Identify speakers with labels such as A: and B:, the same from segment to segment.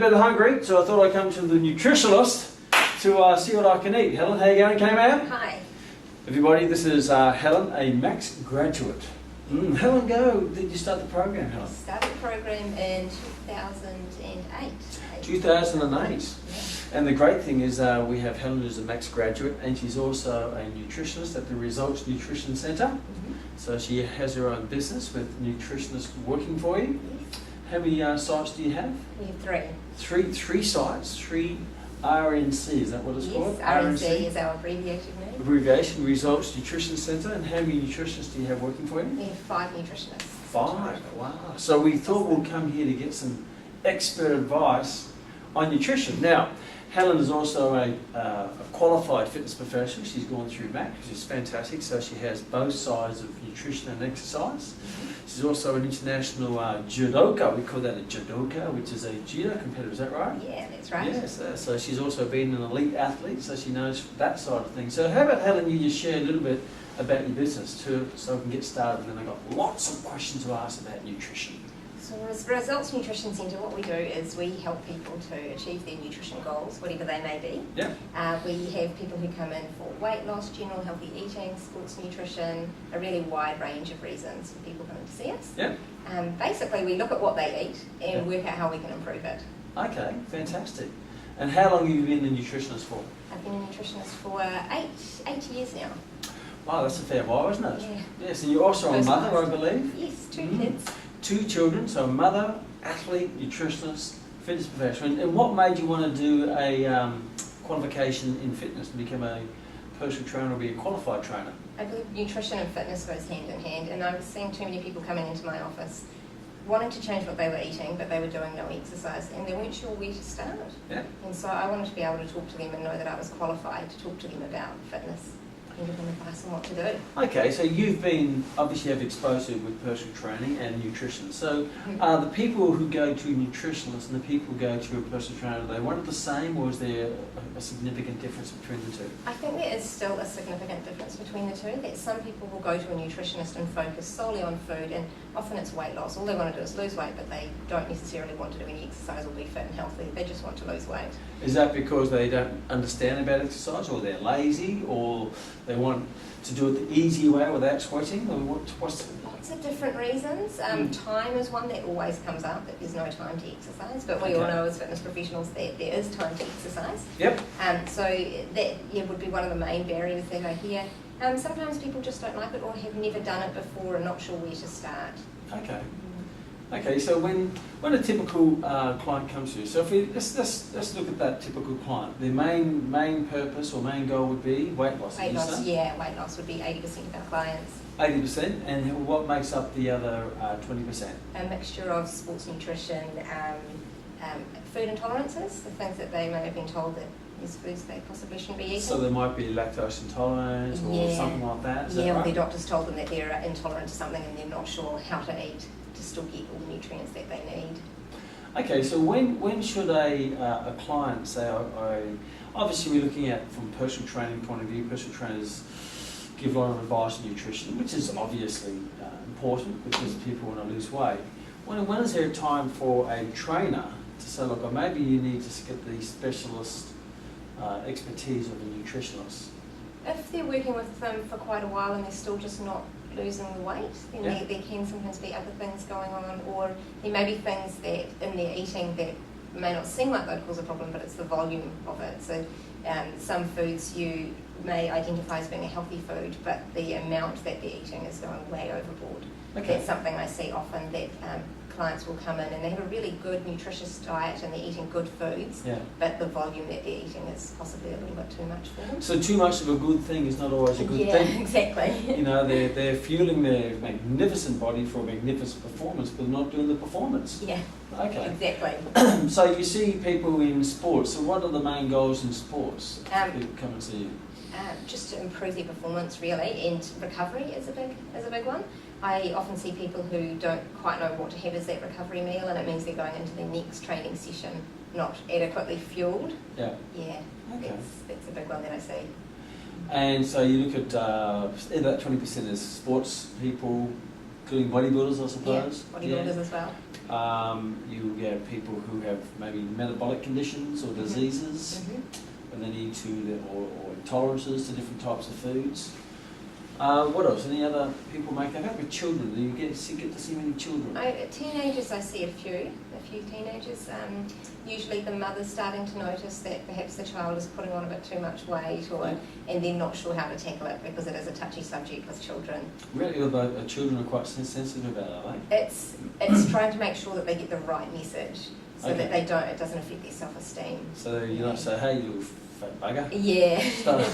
A: a bit hungry, so I thought I'd come to the nutritionist to see what I can eat. Helen, how you going, Kman?
B: Hi.
A: Everybody, this is Helen, a Max graduate. Helen, go. Did you start the program, Helen?
B: Started the program in 2008.
A: 2008.
B: Yeah.
A: And the great thing is we have Helen who's a Max graduate, and she's also a nutritionist at the Results Nutrition Centre. So she has her own business with nutritionists working for you.
B: Yes.
A: How many sites do you have?
B: We have three.
A: Three sites, three RNC, is that what it's called?
B: Yes, RNC is our abbreviated name.
A: Abbreviation, Results Nutrition Centre. And how many nutritionists do you have working for you?
B: We have 5 nutritionists.
A: 5, wow. So we thought we'll come here to get some expert advice on nutrition. Now, Helen is also a qualified fitness professional. She's gone through MAC, which is fantastic. So she has both sides of nutrition and exercise. She's also an international judoka. We call that a judoka, which is a judo competitor. Is that right?
B: Yeah, that's right.
A: Yes. So she's also been an elite athlete, so she knows that side of things. So how about, Helen, you just share a little bit about your business too, so we can get started. And then I've got lots of questions to ask about nutrition.
B: So as Results Nutrition Centre, what we do is we help people to achieve their nutrition goals, whatever they may be.
A: Yeah.
B: We have people who come in for weight loss, general healthy eating, sports nutrition, a really wide range of reasons for people coming to see us.
A: Yeah.
B: Basically, we look at what they eat and work out how we can improve it.
A: Okay, fantastic. And how long have you been a nutritionist for?
B: I've been a nutritionist for 8 years now.
A: Wow, that's a fair while, isn't it?
B: Yeah.
A: Yes, and you're also a mother, I believe?
B: Yes, 2 kids.
A: 2 children, so mother, athlete, nutritionist, fitness professional. And what made you want to do a qualification in fitness and become a personal trainer or be a qualified trainer?
B: I believe nutrition and fitness goes hand in hand, and I was seeing too many people coming into my office wanting to change what they were eating, but they were doing no exercise and they weren't sure where to start.
A: Yeah.
B: And so I wanted to be able to talk to them and know that I was qualified to talk to them about fitness and give them advice on what to do.
A: Okay, so you've been, obviously have exposure with personal training and nutrition. So are the people who go to nutritionists and the people who go to a personal trainer, are they one of the same, or is there a significant difference between the two?
B: I think there is still a significant difference between the two, that some people will go to a nutritionist and focus solely on food, and often it's weight loss. All they want to do is lose weight, but they don't necessarily want to do any exercise or be fit and healthy. They just want to lose weight.
A: Is that because they don't understand about exercise, or they're lazy, or they want to do it the easy way without sweating? Or what's
B: Lots of different reasons. Time is one that always comes up, that there's no time to exercise, but we all know as fitness professionals that there is time to exercise.
A: Yep.
B: So that would be one of the main barriers that I hear. Sometimes people just don't like it or have never done it before and not sure where to start.
A: Okay. Okay, so when a typical client comes to you, so if we let's look at that typical client. Their main purpose or main goal would be weight loss.
B: Weight loss, yeah, weight loss would be 80% of our clients.
A: 80%, and what makes up the other 20%?
B: A mixture of sports nutrition, food intolerances, the things that they may have been told that there's foods they possibly shouldn't be eating.
A: So there might be lactose intolerance or something like that. Is that
B: or
A: right?
B: their doctor's told them that they're intolerant to something and they're not sure how to eat to still get all the nutrients that they need.
A: Okay, so when should a client say, obviously we're looking at from personal training point of view, personal trainers give a lot of advice on nutrition, which is obviously important because people want to lose weight. When is there a time for a trainer to say, look, maybe you need to get the specialist expertise of a nutritionist?
B: If they're working with them for quite a while and they're still just not losing the weight, then there can sometimes be other things going on, or there may be things that in their eating that may not seem like they'd cause a problem, but it's the volume of it. So some foods you may identify as being a healthy food, but the amount that they're eating is going way overboard.
A: Okay.
B: That's something I see often, that clients will come in and they have a really good nutritious diet and they're eating good foods, but the volume that they're eating is possibly a little bit too much for them.
A: So too much of a good thing is not always a good thing.
B: Yeah, exactly.
A: You know, they're fueling their magnificent body for a magnificent performance, but not doing the performance.
B: Yeah.
A: Okay.
B: Exactly.
A: So you see people in sports. So what are the main goals in sports? People come and see you.
B: Just to improve their performance, really, and recovery is a big one. I often see people who don't quite know what to have as that recovery meal, and it means they're going into their next training session not adequately fueled. Yeah. Yeah. Okay. That's a big one that I see.
A: And so you look at that 20% is sports people, including bodybuilders, I suppose.
B: Yeah, bodybuilders as well.
A: You get people who have maybe metabolic conditions or diseases, and they need to, or intolerances to different types of foods. What else? Any other people make that? How about children? Do you get to see many children?
B: Teenagers, I see a few teenagers. Usually the mother's starting to notice that perhaps the child is putting on a bit too much weight, and they're not sure how to tackle it because it is a touchy subject with children.
A: Really? Although children are quite sensitive about it, are they?
B: It's trying to make sure that they get the right message so that it doesn't affect their self-esteem.
A: So you don't say, hey, you little fat bugger.
B: Yeah.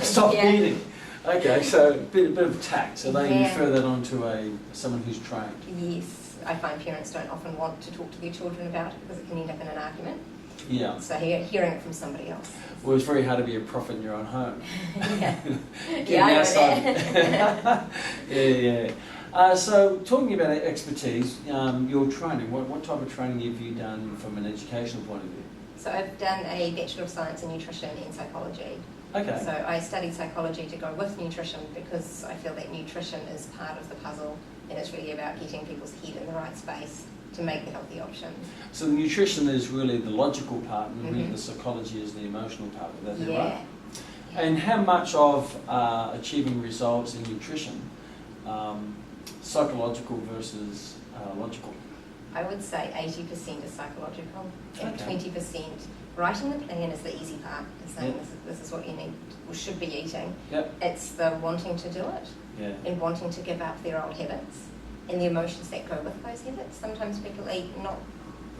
A: Stop eating. Okay, so a bit of tact. So they refer that on to someone who's trained.
B: Yes, I find parents don't often want to talk to their children about it because it can end up in an argument.
A: Yeah.
B: So hearing it from somebody else.
A: Well, it's very hard to be a prophet in your own home.
B: Yeah.
A: Yeah, I know that. Yeah. So talking about expertise, your training, what type of training have you done from an educational point of view?
B: So I've done a Bachelor of Science in Nutrition and Psychology.
A: Okay.
B: So I studied psychology to go with nutrition because I feel that nutrition is part of the puzzle, and it's really about getting people's head in the right space to make the healthy options.
A: So the nutrition is really the logical part, and really the psychology is the emotional part of that, right? And how much of achieving results in nutrition, psychological versus logical?
B: I would say 80% is psychological and 20% writing the plan is the easy part. It's saying this is what you need or should be eating. It's the wanting to do it and wanting to give up their old habits and the emotions that go with those habits. Sometimes people eat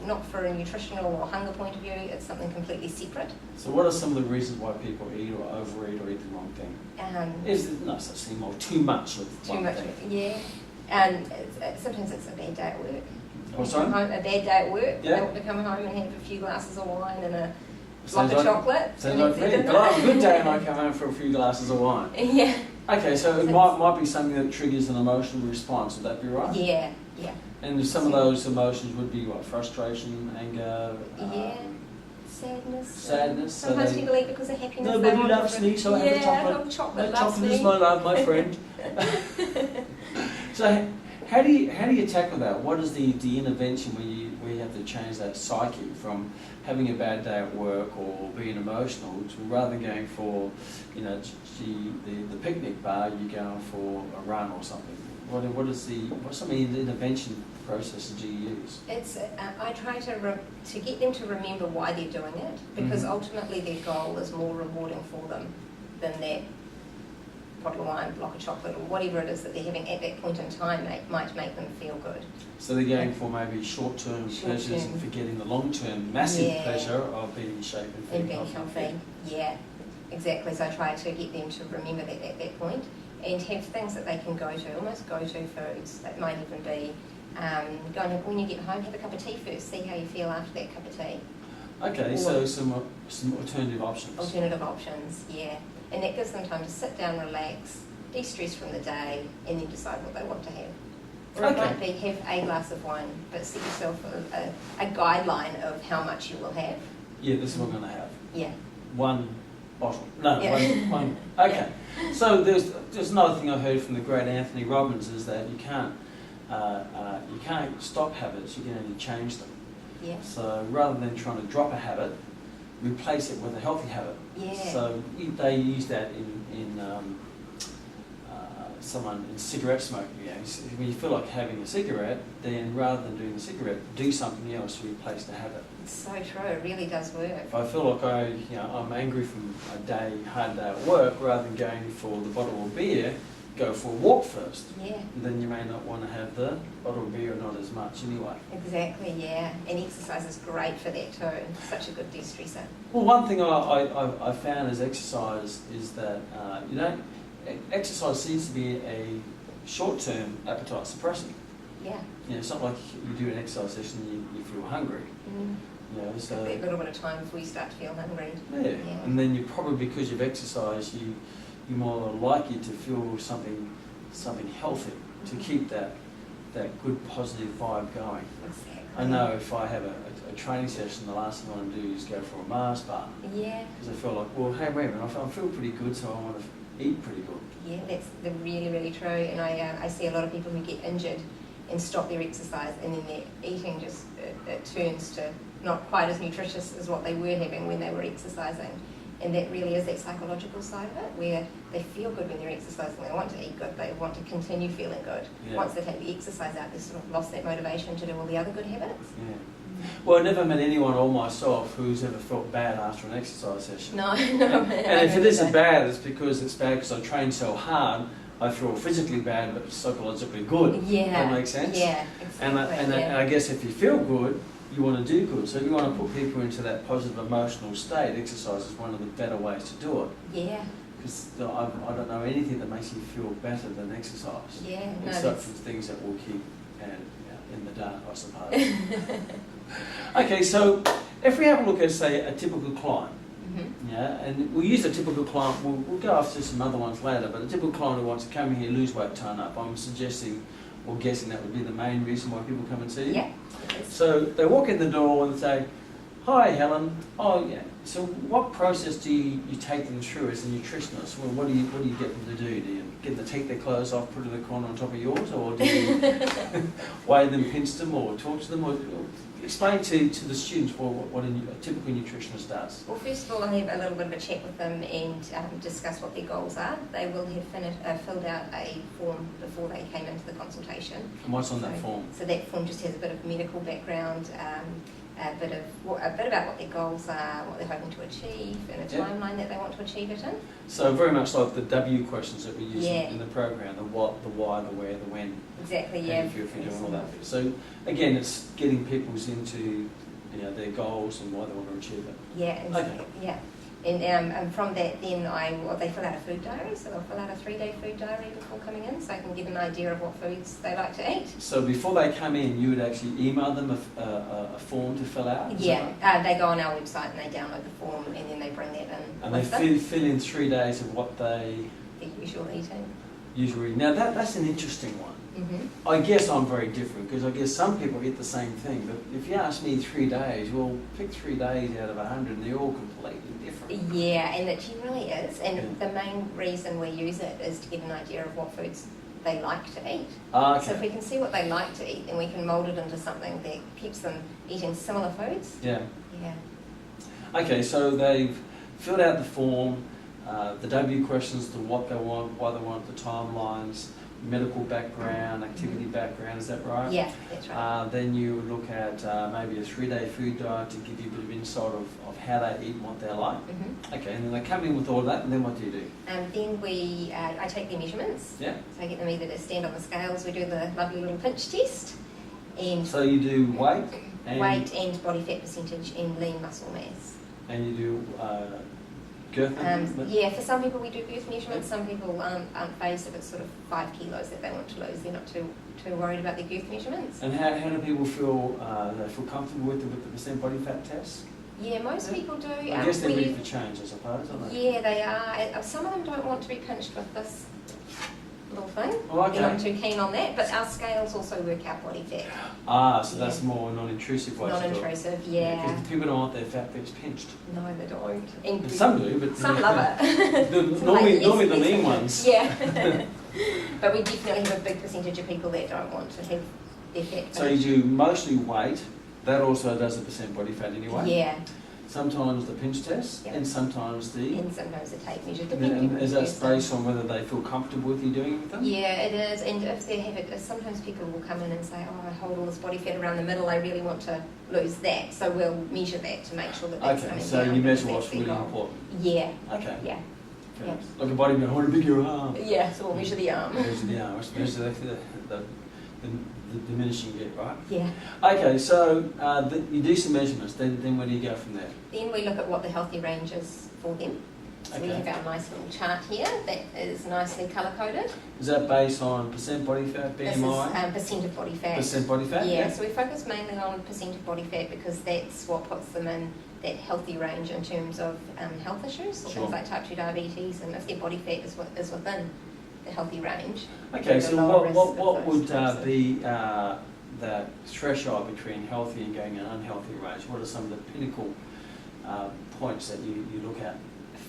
B: not for a nutritional or hunger point of view, it's something completely separate. So
A: what are some of the reasons why people eat or overeat or eat the wrong thing? Is it no such thing, or too much of one thing?
B: Yeah. And sometimes it's a bad day at work.
A: Oh, sorry?
B: A bad day at work. They want to come home and have a few glasses of wine and a block of chocolate.
A: Sounds like me. But I have a good day and I come home for a few glasses of wine.
B: Yeah.
A: Okay, so it might be something that triggers an emotional response. Would that be right?
B: Yeah.
A: And some of those emotions would be what? Frustration, anger.
B: Sadness. Sometimes people eat because of happiness.
A: Nobody loves me, so I have a chocolate.
B: Chocolate
A: chocolate is my love, my friend. So how do you tackle that? What is the intervention where you have to change that psyche from having a bad day at work or being emotional to rather than going for, the picnic bar, you're going for a run or something? What's some of the intervention processes do you use?
B: I try to get them to remember why they're doing it, because ultimately their goal is more rewarding for them than that bottle of wine, block of chocolate, or whatever it is that they're having at that point in time might make them feel good.
A: So they're going for maybe short-term pleasures and forgetting the long-term massive pleasure of being in shape and being healthy.
B: Yeah, exactly. So I try to get them to remember that at that point and have things that they can go to, almost go-to foods. That might even be when you get home, have a cup of tea first, see how you feel after that cup of tea.
A: Okay, so some alternative options.
B: Alternative options, yeah. And that gives them time to sit down, relax, de-stress from the day, and then decide what they want to have. Or it might be have a glass of wine, but set yourself a guideline of how much you will have.
A: Yeah, this is what I'm going to have.
B: Yeah.
A: One bottle. No, one. Okay. So there's another thing I heard from the great Anthony Robbins is that you can't stop habits, you can only change them.
B: Yeah.
A: So rather than trying to drop a habit, replace it with a healthy habit.
B: Yeah.
A: So they use that in someone in cigarette smoking. When you feel like having a cigarette, then rather than doing the cigarette, do something else to replace the habit.
B: It's so true. It really does work.
A: If I feel like I'm angry from a hard day at work, rather than going for the bottle of beer, go for a walk first.
B: Yeah.
A: And then you may not want to have the bottle of beer, not as much anyway.
B: Exactly, yeah. And exercise is great for that too. Such a good de-stressor.
A: Well, one thing I found as exercise is that, exercise seems to be a short-term appetite suppressant.
B: Yeah.
A: It's not like you do an exercise session and you feel hungry. So
B: a little bit of time before you start to feel hungry.
A: Yeah. And then you probably, because you've exercised, you're more likely to feel something healthy to keep that good positive vibe going.
B: Exactly.
A: I know if I have a training session, the last thing I want to do is go for a Mars bar.
B: Yeah. Because
A: I feel like, well, hey, wait a minute, I feel pretty good, so I want to eat pretty good.
B: Yeah, that's really, really true. And I see a lot of people who get injured and stop their exercise, and then their eating just it turns to not quite as nutritious as what they were having when they were exercising. And that really is that psychological side of it, where they feel good when they're exercising, they want to eat good, they want to continue feeling good.
A: Yeah.
B: Once they take the exercise out, they've sort of lost that motivation to do all the other good habits.
A: Yeah. Well, I never met anyone or myself who's ever felt bad after an exercise session.
B: No.
A: And if it isn't bad, it's because I train so hard, I feel physically bad but psychologically good.
B: Yeah.
A: That makes sense?
B: Yeah, exactly.
A: And I guess if you feel good, you want to do good. So if you want to put people into that positive emotional state, exercise is one of the better ways to do it.
B: Yeah.
A: Because I don't know anything that makes you feel better than exercise.
B: Yeah, no,
A: Except for things that will keep in the dark, I suppose. Okay, so if we have a look at, say, a typical client, yeah, and we'll use a typical client, we'll go after some other ones later, but a typical client who wants to come in here, lose weight, turn up, I'm suggesting or guessing that would be the main reason why people come and see you.
B: Yeah.
A: So they walk in the door and say, "Hi, Helen. Oh, yeah. So what process do you take them through as a nutritionist? Well, what do you get them to do? Do you get them to take their clothes off, put it in the corner on top of yours, or do you weigh them, pinch them, or talk to them? Or explain to the students what a typical nutritionist does."
B: Well, first of all, I'll have a little bit of a chat with them and discuss what their goals are. They will have filled out a form before they came into the consultation.
A: And what's on that form?
B: So that form just has a bit of medical background, a bit about what their goals are, what they're hoping to achieve, and a timeline that they want to achieve it in.
A: So very much like the W questions that we use
B: Yeah.
A: in the program, the what, the why, the where, the when.
B: Exactly,
A: How
B: yeah.
A: you feel if you're doing all that. So again, it's getting people's into their goals and why they want to achieve it.
B: Yeah, exactly.
A: Okay.
B: Yeah. And from that, then they fill out a food diary, so they'll fill out a 3-day food diary before coming in, so I can give them an idea of what foods they like to eat.
A: So before they come in, you would actually email them a form to fill out? Is
B: Yeah,
A: that right?
B: they go on our website and they download the form, and then they bring that in.
A: And they fill in 3 days of what they
B: the usual eating.
A: usually. Now that's an interesting one.
B: Mm-hmm.
A: I guess I'm very different because I guess some people eat the same thing. But if you ask me 3 days, well, pick 3 days out of 100, and they're all completely different.
B: Yeah, and it generally is. And
A: Yeah.
B: the main reason we use it is to get an idea of what foods they like to eat.
A: Okay.
B: So if we can see what they like to eat, then we can mould it into something that keeps them eating similar foods.
A: Yeah.
B: Yeah.
A: Okay, so they've filled out the form, the W questions, the what they want, why they want, the timelines, medical background, activity background, is that right?
B: Yeah, that's right.
A: Then you would look at maybe a 3-day food diet to give you a bit of insight of how they eat and what they're like.
B: Mm-hmm.
A: Okay, and then they come in with all that, and then what do you do?
B: Then I take their measurements.
A: Yeah.
B: So I get them either to stand on the scales, we do the lovely little pinch test, and
A: So you do weight and
B: body fat percentage and lean muscle mass.
A: and you do girth measurement?
B: Yeah, for some people we do girth measurements, some people aren't phased if it's sort of 5 kilos that they want to lose. They're not too worried about their girth measurements.
A: And how do people feel? They feel comfortable with the percent body fat test?
B: Yeah, most people do.
A: I guess they're ready for change, I suppose, aren't they?
B: Yeah, they are. Some of them don't want to be pinched with this little thing.
A: Oh, okay.
B: They're not too keen on that, but our scales also work out body fat.
A: So that's more non-intrusive way to do it.
B: Non-intrusive, yeah.
A: Because people don't want their fat bits pinched.
B: No, they don't.
A: And some do, but
B: some love it.
A: normally
B: Like,
A: the lean ones.
B: Yeah. But we definitely have a big percentage of people that don't want to have their fat.
A: So you do mostly weight. That also does the percent body fat anyway.
B: Yeah.
A: Sometimes the pinch test,
B: Yep.
A: and sometimes the.
B: And sometimes the tape measure,
A: And
B: depending.
A: is that based on whether they feel comfortable with you doing it with them?
B: Yeah, it is. And if they have it, sometimes people will come in and say, "Oh, I hold all this body fat around the middle. I really want to lose that." So we'll measure that to make sure that that's
A: Okay,
B: coming
A: so
B: down.
A: you
B: because
A: measure what's
B: that's their
A: really
B: goal.
A: important.
B: Yeah.
A: Okay.
B: Yeah.
A: Okay.
B: Yeah.
A: Like a bodybuilder, how big your arm?
B: Yeah. So we'll measure the arm.
A: Measure the arm. Measure the diminishing bit, right?
B: Yeah.
A: Okay, so you do some measurements. Then where do you go from there?
B: Then we look at what the healthy range is for them. So we
A: Okay.
B: have our nice little chart here that is nicely colour coded.
A: Is that based on percent body fat, BMI?
B: This is percent of body fat.
A: Percent body fat?
B: Yeah, so we focus mainly on percent of body fat because that's what puts them in that healthy range in terms of health issues, so
A: Sure.
B: things like type 2 diabetes, and if their body fat is within the healthy range.
A: Okay,
B: there's a
A: so
B: lower risk
A: what
B: of
A: would
B: those types of-
A: be the threshold between healthy and going an unhealthy range? What are some of the pinnacle points that you look at?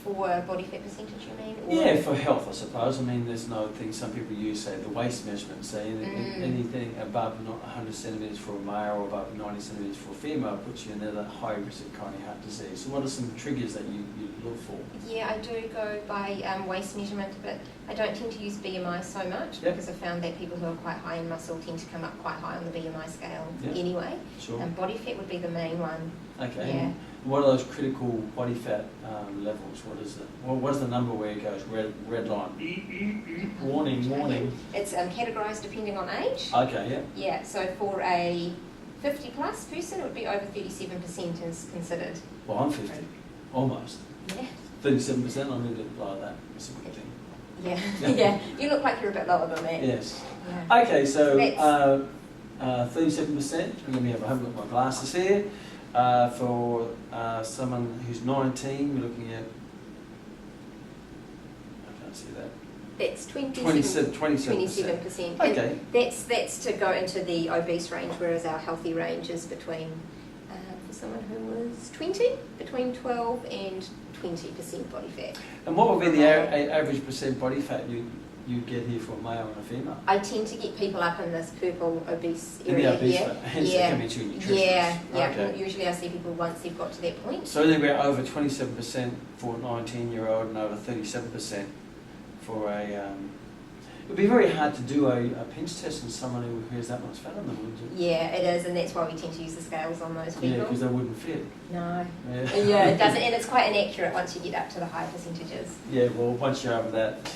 B: For body fat percentage, you mean? Or?
A: Yeah, for health, I suppose. I mean, there's no thing some people use, say, the waist measurement, say anything above 100 centimetres for a male or above 90 centimetres for a female puts you in a high risk of coronary heart disease. So what are some triggers that you look for?
B: Yeah, I do go by waist measurement, but I don't tend to use BMI so much because I found that people who are quite high in muscle tend to come up quite high on the BMI scale anyway.
A: Sure.
B: Body fat would be the main one.
A: Okay.
B: Yeah.
A: What are those critical body fat levels? What is it? Well, what is the number where it goes red line? Warning.
B: It's categorised depending on age.
A: Okay, yeah.
B: Yeah, so for a 50 plus person, it would be over 37% is considered.
A: Well, I'm 50, almost.
B: Yeah.
A: 37%, I'm a little bit below that. That's a good thing.
B: Yeah, yeah. You look like you're a bit lower than that.
A: Yes.
B: Yeah.
A: Okay, so 37%. Let me have a look at my glasses here. For someone who's 19, we're looking at, I can't see that.
B: That's
A: 27%. Okay.
B: That's to go into the obese range, whereas our healthy range is between, for someone who was 20, between 12 and 20% body fat.
A: And what would be the average percent body fat you get here for a male and a female?
B: I tend to get people up in this purple obese
A: in
B: area
A: the obese
B: here.
A: fat, hence they come into your nutritionist.
B: Yeah.
A: Okay.
B: Usually I see people once they've got to that point.
A: So then we're over 27% for a 19-year-old and over 37% for a... it would be very hard to do a pinch test on someone who has that much fat on them, wouldn't it?
B: Yeah, it is, and that's why we tend to use the scales on those people.
A: Yeah, because they wouldn't fit.
B: No.
A: Yeah,
B: it doesn't, and it's quite inaccurate once you get up to the high percentages.
A: Yeah, well, once you're over that,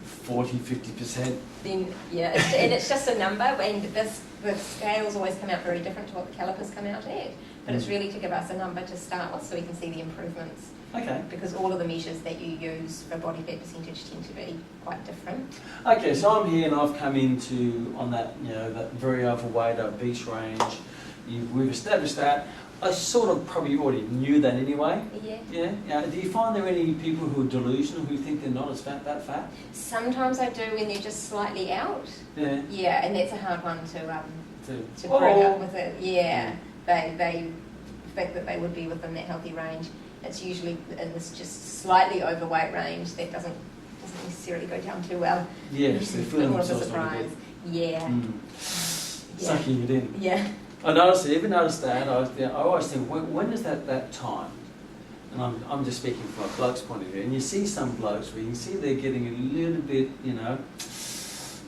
A: 40, 50%.
B: Then, and it's just a number, and the scales always come out very different to what the calipers come out at. But it's really to give us a number to start with so we can see the improvements.
A: Okay.
B: Because all of the measures that you use for body fat percentage tend to be quite different.
A: Okay, so I'm here and I've come into, on that, that very overweight, obese range. We've established that. I sort of probably already knew that anyway.
B: Yeah.
A: Yeah. Do you find there any people who are delusional who think they're not as that fat?
B: Sometimes I do when they're just slightly out.
A: Yeah.
B: Yeah, and that's a hard one to bring up with it. Yeah. They think that they would be within that healthy range. It's usually in this just slightly overweight range that doesn't necessarily go down too well.
A: Yes, they're feeling themselves
B: a surprise. Yeah.
A: Sucking it in.
B: Yeah.
A: I noticed it, even noticed that. I always think, when is that time? And I'm just speaking from a bloke's point of view. And you see some blokes where you can see they're getting a little bit,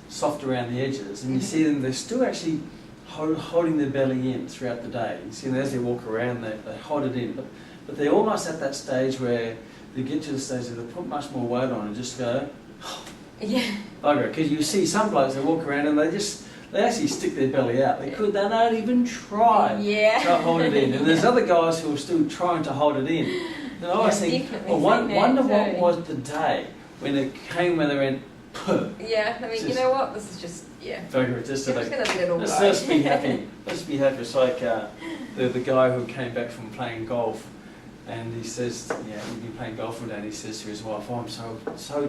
A: soft around the edges, and you see them, they're still actually holding their belly in throughout the day. You see them as they walk around, they hold it in. But they're almost at that stage where they get to the stage where they put much more weight on and just go, bugger. Because you see some blokes, they walk around and they actually stick their belly out. They don't even try to hold it in. And there's other guys who are still trying to hold it in. And I always think, wonder what was the day when it came when they went, puh.
B: Yeah, I mean, you know what? This is just,
A: bugger, just
B: going to let it all go.
A: Let's be happy. Let's be happy. It's like the guy who came back from playing golf. And he says, he'd been playing golf for a day, and he says to his wife, I'm so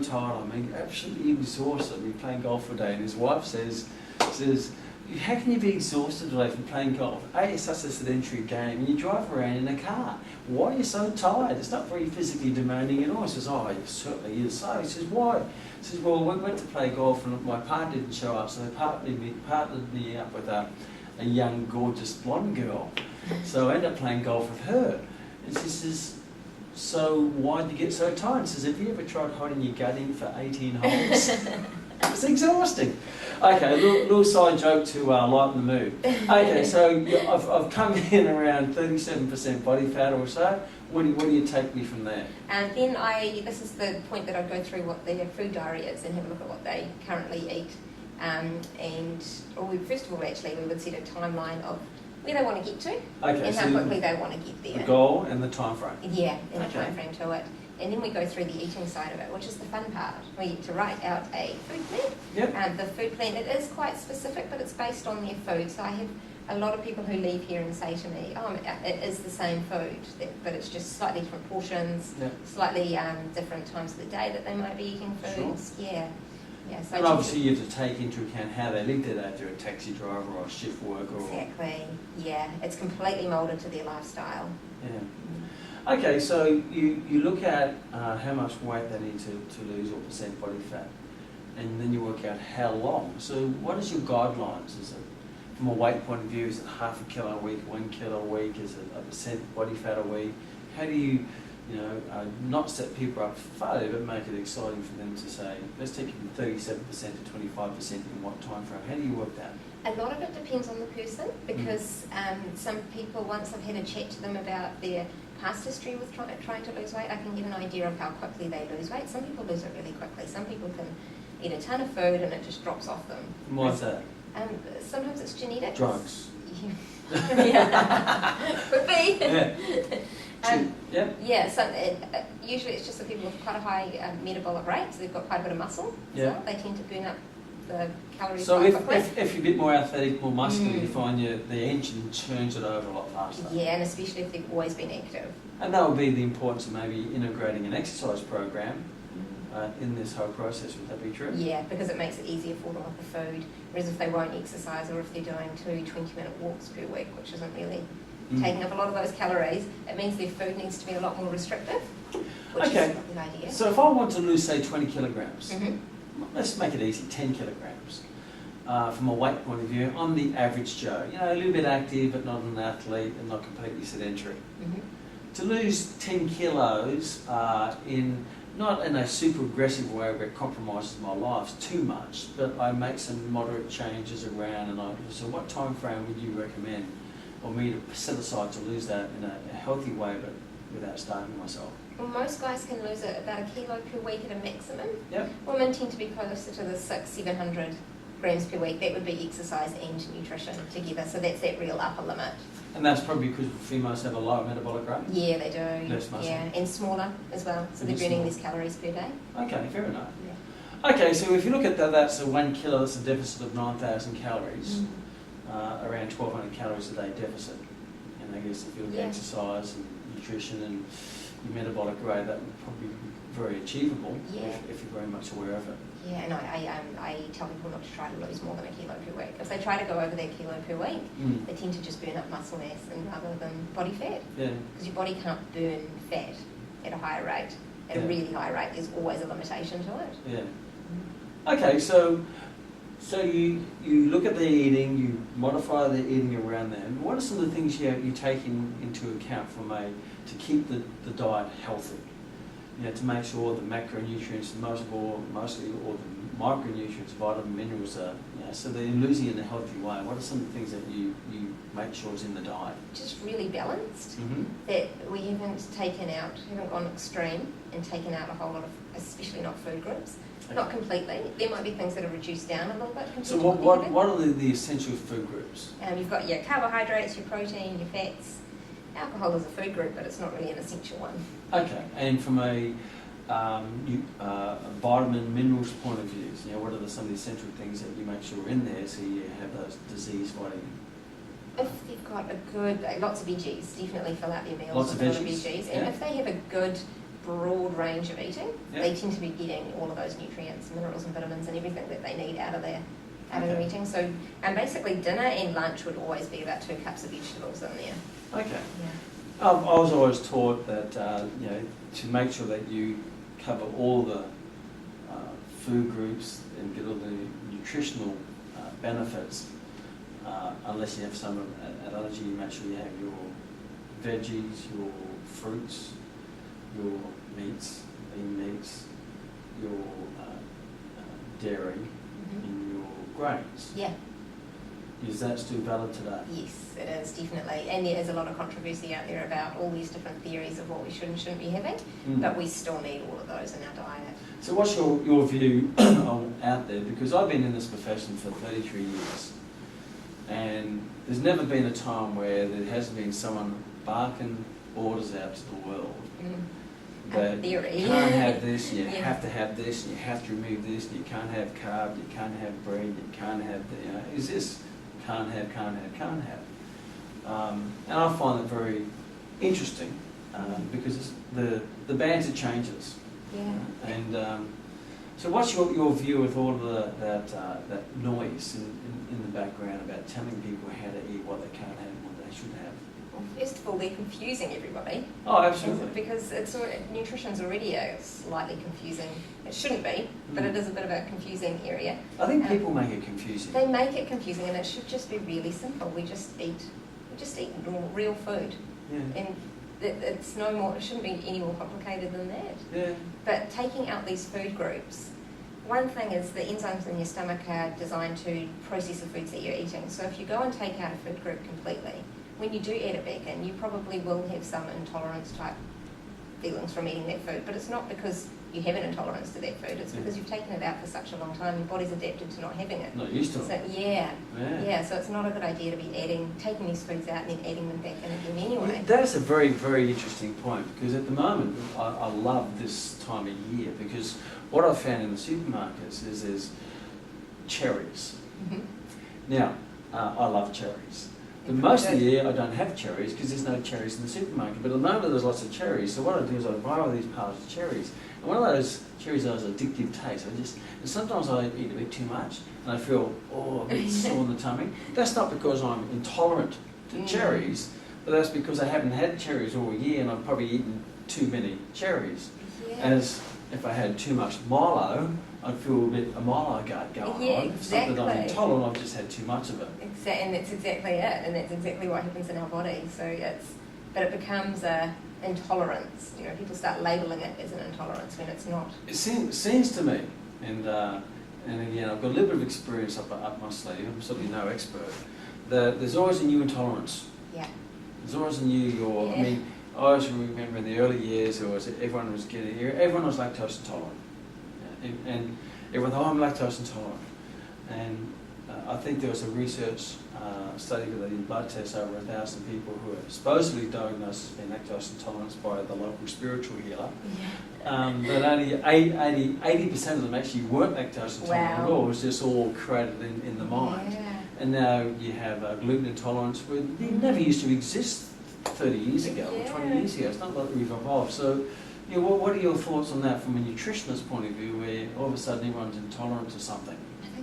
A: tired, absolutely exhausted, I've been playing golf for a day. And his wife says, how can you be exhausted today from playing golf? It's such a sedentary game, and you drive around in a car. Why are you so tired? It's not very physically demanding at all. He says, it certainly is so. He says, why? He says, well, we went to play golf, and my partner didn't show up, so they partnered me up with a young, gorgeous blonde girl. So I ended up playing golf with her. And she says, so why'd you get so tired? She says, have you ever tried holding your gut in for 18 holes? It's exhausting. Okay, a little side joke to lighten the mood. Okay, so I've come in around 37% body fat or so. What do you take me from there?
B: And then this is the point that I'd go through what their food diary is and have a look at what they currently eat. First of all, actually, we would set a timeline of where they want to get to and how quickly they want to get there.
A: The goal and the time frame.
B: Yeah, and the time frame to it. And then we go through the eating side of it, which is the fun part. We get to write out a food plan.
A: Yep.
B: The food plan, it is quite specific, but it's based on their food. So I have a lot of people who leave here and say to me, it is the same food, but it's just slightly different portions, slightly different times of the day that they might be eating foods. Sure. Yeah. So
A: and obviously you have to take into account how they live their day, if they're a taxi driver or a shift worker.
B: Exactly, it's completely moulded to their lifestyle.
A: Yeah. Okay, so you look at how much weight they need to lose or percent body fat, and then you work out how long. So what is your guidelines? Is it, from a weight point of view, is it half a kilo a week, 1 kilo a week? Is it a percent body fat a week? How do you, not set people up for failure, but make it exciting for them to say, let's take you from 37% to 25% in what time frame? How do you work that?
B: A lot of it depends on the person, because some people, once I've had a chat to them about their past history with trying to lose weight, I can get an idea of how quickly they lose weight. Some people lose it really quickly. Some people can eat a ton of food and it just drops off them.
A: And why is that?
B: Sometimes it's genetics.
A: Drugs.
B: Yeah. Could be.
A: Yeah.
B: Yeah, so usually it's just the people with quite a high metabolic rate, so they've got quite a bit of muscle.
A: Yeah.
B: So they tend to burn up the calories
A: So
B: quite quickly.
A: if you're a bit more athletic, more muscular, you find the engine turns it over a lot faster.
B: Yeah, and especially if they've always been active.
A: And that would be the importance of maybe integrating an exercise program in this whole process. Would that be true?
B: Yeah, because it makes it easier for them with the food. Whereas if they won't exercise, or if they're doing 2 20-minute walks per week, which isn't really taking up a lot of those calories, it means their food needs to be a lot more restrictive, which is not a good idea.
A: So if I want to lose, say, 20 kilograms,
B: Mm-hmm.
A: let's make it easy, 10 kilograms. From a weight point of view, I'm the average Joe. A little bit active, but not an athlete and not completely sedentary.
B: Mm-hmm.
A: To lose 10 kilos not in a super aggressive way where it compromises my life too much, but I make some moderate changes around. So what time frame would you recommend for me to set aside to lose that in a healthy way, but without starving myself?
B: Well, most guys can lose it about 1 kilo per week at a maximum.
A: Yep.
B: Women tend to be closer to the 600-700 grams per week. That would be exercise and nutrition together, so that's that real upper limit.
A: And that's probably because females have a lower metabolic rate?
B: Yeah, they do.
A: Less muscle.
B: Yeah, and smaller as well, so they're burning less calories per day.
A: Okay, fair enough.
B: Yeah.
A: Okay, so if you look at that, that's a 1 kilo, that's a deficit of 9,000 calories, around 1,200 calories a day deficit. And I guess if you look at exercise and nutrition and your metabolic rate, that would probably be very achievable if you're very much aware of it.
B: Yeah, and I tell people not to try to lose more than 1 kilo per week. If they try to go over that kilo per week, they tend to just burn up muscle mass rather than body fat. Yeah. Because your body can't burn fat at a higher rate. At a really high rate, there's always a limitation to it.
A: Yeah. Okay, so you look at the eating, you modify the eating around that. And what are some of the things you take into account to keep the diet healthy? To make sure the macronutrients, mostly all the micronutrients, vitamin, minerals are, so they're losing in a healthy way. What are some of the things that you make sure is in the diet?
B: Just really balanced. That we haven't gone extreme and taken out a whole lot of, especially not food groups. Okay. Not completely. There might be things that are reduced down a little bit.
A: So what are the essential food groups?
B: You've got your carbohydrates, your protein, your fats. Alcohol is a food group, but it's not really an essential one. Okay, and from a vitamin, minerals point of view, what are some of the essential things that you make sure are in there so you have those disease-fighting? If they've got a good, lots of veggies, definitely fill out their meals
A: with
B: a lot of veggies. And if they have a good, broad range of eating, they tend to be getting all of those nutrients, minerals and vitamins and everything that they need out of their eating. So basically dinner and lunch would always be about 2 cups of vegetables in there. Okay. Yeah.
A: I was always taught that to make sure that you cover all the food groups and get all the nutritional benefits, unless you have some allergy, you make sure you have your veggies, your fruits, your meats, lean meats, your dairy, and your grains.
B: Yeah.
A: Is that still valid today?
B: Yes, it is, definitely. And there is a lot of controversy out there about all these different theories of what we should and shouldn't be having, but we still need all of those in our diet.
A: So what's your view out there? Because I've been in this profession for 33 years, and there's never been a time where there hasn't been someone barking orders out to the world. That you can't have this, you have to have this, you have to remove this, you can't have carb, you can't have bread, you can't have is this can't have. And I find it very interesting because the banter changes.
B: Yeah.
A: And so what's your view with all of that noise in the background about telling people how to eat, what they can't have and what they should have?
B: First of all, they're confusing everybody.
A: Oh, absolutely.
B: Because nutrition's already a slightly confusing. It shouldn't be, but it is a bit of a confusing area.
A: I think people make it confusing.
B: They make it confusing, and it should just be really simple. We just eat normal, real food, and it's no more. It shouldn't be any more complicated than that.
A: Yeah.
B: But taking out these food groups. One thing is the enzymes in your stomach are designed to process the foods that you're eating. So if you go and take out a food group completely, when you do add it back in, you probably will have some intolerance type feelings from eating that food. But it's not because you have an intolerance to that food, it's because you've taken it out for such a long time, your body's adapted to not having it.
A: Not used to it.
B: So, so it's not a good idea to be taking these foods out and then adding them back in again anyway.
A: That's a very, very interesting point, because at the moment, I love this time of year, because what I've found in the supermarkets is there's cherries. Now, I love cherries. But most of the year I don't have cherries because there's no cherries in the supermarket. But at the moment there's lots of cherries. So what I do is I buy all these piles of cherries. And one of those cherries has an addictive taste. And sometimes I eat a bit too much and I feel, a bit sore in the tummy. That's not because I'm intolerant to cherries, but that's because I haven't had cherries all year and I've probably eaten too many cherries.
B: Yeah.
A: As if I had too much Milo, I'd feel a bit of Milo going on. It's not that I'm intolerant, I've just had too much of it.
B: And that's exactly it, and that's exactly what happens in our body. But it becomes a intolerance. You know, people start labelling it as an intolerance when it's not.
A: It seems to me, and again, I've got a little bit of experience up my sleeve. I'm certainly no expert. There's always a new intolerance.
B: Yeah.
A: There's always a new. I mean, I always remember in the early years, everyone was lactose intolerant, and everyone thought, I'm lactose intolerant, and I think there was a research study where they did blood tests over 1,000 people who were supposedly diagnosed as being lactose intolerant by the local spiritual healer. But only 80% of them actually weren't lactose intolerant at all. It was just all created in the mind.
B: Yeah.
A: And now you have gluten intolerance, where it never used to exist 30 years ago or 20 years ago. It's not like we've evolved. So, what are your thoughts on that from a nutritionist point of view, where all of a sudden everyone's intolerant to something?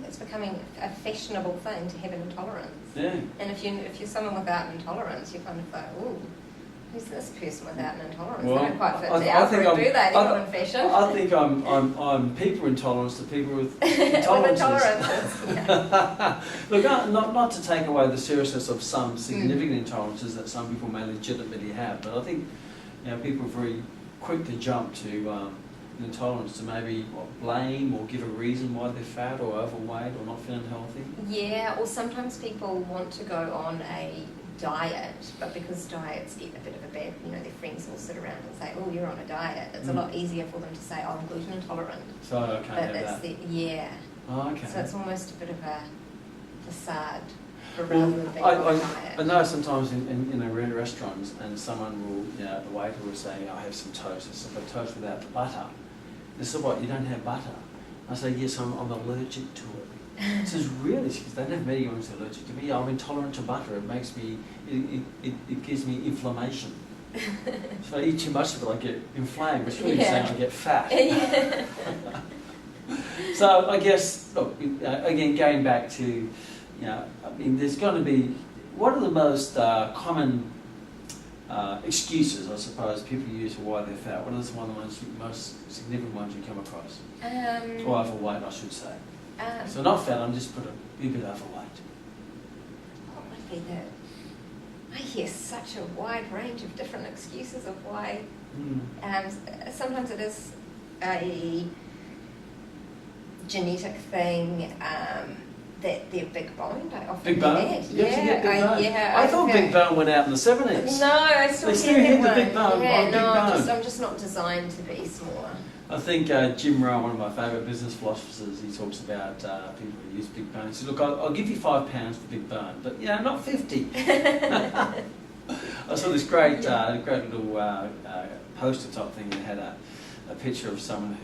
B: It's becoming a fashionable thing to have an intolerance.
A: Yeah.
B: And if you're someone without an intolerance, you're kind of like, ooh, who's this person without an intolerance? Well, they don't quite fit the outfit, do they? They're not in fashion.
A: I think I'm people intolerance to people with intolerances. Look, not to take away the seriousness of some significant intolerances that some people may legitimately have, but I think people are very quick to jump to intolerance to maybe blame or give a reason why they're fat or overweight or not feeling healthy. Yeah,
B: or sometimes people want to go on a diet, but because diets get a bit of a bad, their friends will sit around and say, oh, you're on a diet. It's a lot easier for them to say, oh, I'm gluten intolerant.
A: So I can't have that. Oh, okay. So
B: it's almost a bit of a facade. I
A: know sometimes in restaurants, and someone will, the waiter will say, I have some toast. I said, but toast without the butter. They said, what, you don't have butter? I say, yes, I'm allergic to it. He says, really? She goes, they never met anyone who's allergic to me. I'm intolerant to butter. It makes me, it gives me inflammation. So I eat too much of it, I get inflamed. It's really saying I get fat. So I guess, look, again, going back to, there's going to be, what are the most common excuses, I suppose, people use for why they're fat? What are the most significant ones you come across? Or overweight, I should say. So not fat, I'm just put a bit overweight.
B: What would be that? I hear such a wide range of different excuses of why. Sometimes it is a genetic thing. That they're big boned. I often
A: big bone? I thought big bone went out in the 70s.
B: No, I still
A: hear the big bone.
B: I'm just not designed to be smaller.
A: I think Jim Rohn, one of my favourite business philosophers, he talks about people who use big bone. He says, look, I'll give you £5 for big bone, but not 50. I saw this great little poster type thing that had a picture of someone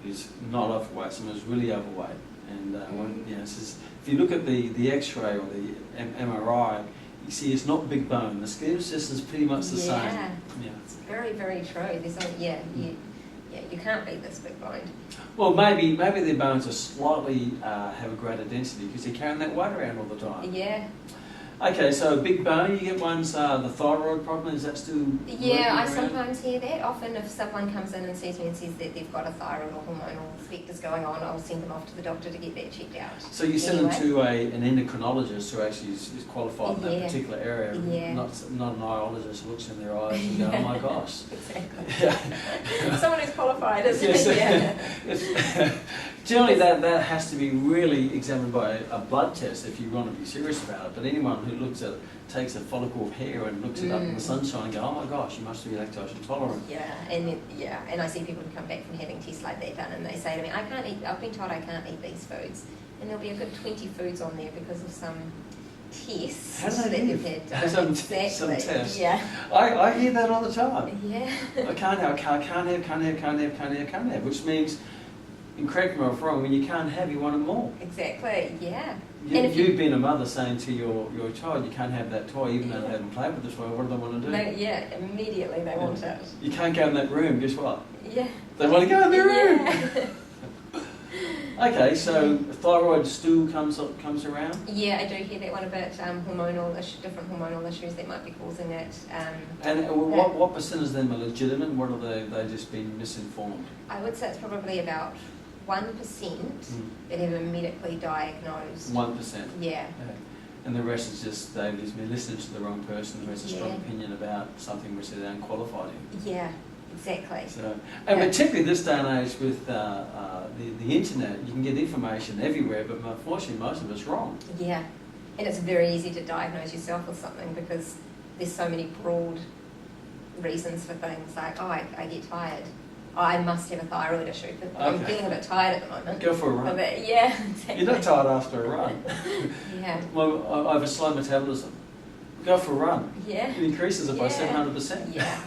A: who's not overweight, someone who's really overweight. And it says, if you look at the X-ray or the MRI, you see it's not big bone. The skin system is pretty much the same. Yeah,
B: it's very, very true. There's you can't be this big boned.
A: Well, maybe their bones are slightly have a greater density because they're carrying that weight around all the time.
B: Yeah.
A: Okay, so a big boner, you get one's the thyroid problem, is that still
B: Yeah, I
A: working around?
B: sometimes hear that. Often if someone comes in and sees me and says that they've got a thyroid or hormonal factors going on, I'll send them off to the doctor to get that checked out.
A: So you send them to an endocrinologist who actually is qualified in that
B: Yeah.
A: particular area,
B: Yeah.
A: not an iologist who looks in their eyes and goes, oh my gosh.
B: Exactly.
A: Yeah.
B: Someone who's qualified, isn't
A: Yes.
B: it? Yeah.
A: Generally, that has to be really examined by a blood test if you want to be serious about it. But anyone who takes a follicle of hair and looks it up in the sunshine and go, oh my gosh, you must be lactose intolerant.
B: And I see people who come back from having tests like that done, and they say to me, I've been told I can't eat these foods, and there'll be a good 20 foods on there because of some tests
A: How do they
B: that
A: live?
B: you've had done.
A: Some tests.
B: Yeah.
A: I hear that all the time.
B: Yeah.
A: I can't have, which means, and correct me if I'm wrong, when you can't have, you want it more.
B: Exactly, yeah.
A: You've been a mother saying to your child, you can't have that toy, even though they haven't played with this toy, what do they want to do?
B: Immediately they want it.
A: You can't go in that room, guess what?
B: Yeah.
A: They want to go in their room!
B: Yeah.
A: Okay, so thyroid stool comes around?
B: Yeah, I do hear that one about different hormonal issues that might be causing it.
A: And what percentage of them are legitimate and what are they just been misinformed?
B: I would say it's probably about 1% that have been medically diagnosed.
A: 1%?
B: Yeah.
A: And the rest is just they've just been listening to the wrong person who has a strong opinion about something which they're unqualified in.
B: Yeah, exactly.
A: So, and particularly this day and age with the internet, you can get information everywhere, but unfortunately most of it's wrong.
B: Yeah, and it's very easy to diagnose yourself with something because there's so many broad reasons for things like, I get tired. I must have a thyroid issue. I'm feeling a bit tired at the moment.
A: Go for a run.
B: Yeah, exactly.
A: You're not tired after a run.
B: Yeah.
A: Well, I have a slow metabolism. Go for a run.
B: Yeah.
A: It increases it by 700%.
B: Yeah.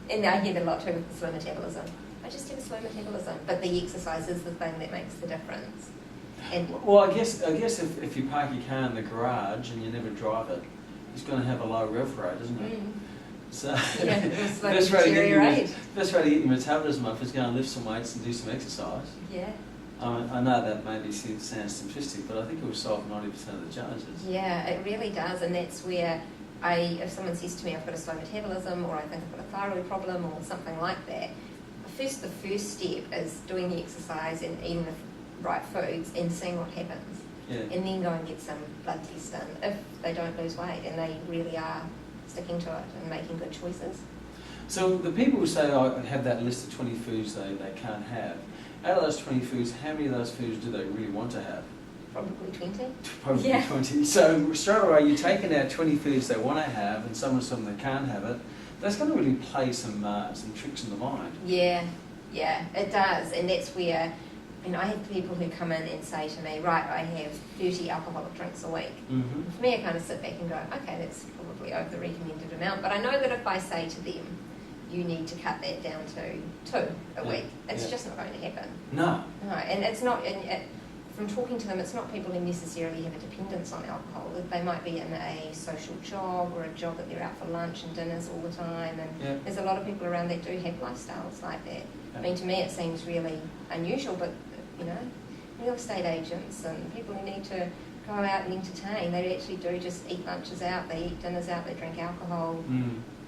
B: And I hear that a lot too with the slow metabolism. I just have a slow metabolism, but the exercise is the thing that makes the difference. And
A: well, I guess if you park your car in the garage and you never drive it, it's going to have a low rev rate, isn't it? So best way to get your metabolism up is go and lift some weights and do some exercise.
B: Yeah.
A: I know that maybe sounds simplistic, but I think it will solve 90% of the challenges.
B: Yeah, it really does, and that's where if someone says to me I've got a slow metabolism or I think I've got a thyroid problem or something like that, the first step is doing the exercise and eating the right foods and seeing what happens.
A: Yeah.
B: And then go and get some blood tests done if they don't lose weight and they really are sticking to it and making good choices.
A: So the people who say, I have that list of 20 foods they can't have, out of those 20 foods, how many of those foods do they really want to have?
B: Probably 20.
A: Probably 20. So straight away you're taking out 20 foods they want to have and some they can't have it. That's going to really play some tricks in the mind.
B: Yeah, it does. And that's where, I have people who come in and say to me, right, I have 30 alcoholic drinks a week.
A: Mm-hmm.
B: For me, I kind of sit back and go, okay, that's probably over the recommended amount. But I know that if I say to them, you need to cut that down to 2 a week, it's just not going to happen.
A: No.
B: And it's not, from talking to them, it's not people who necessarily have a dependence on alcohol. They might be in a social job or a job that they're out for lunch and dinners all the time. And there's a lot of people around that do have lifestyles like that. I mean, to me, it seems really unusual, but, real estate agents and people who need to go out and entertain, they actually do just eat lunches out, they eat dinners out, they drink alcohol.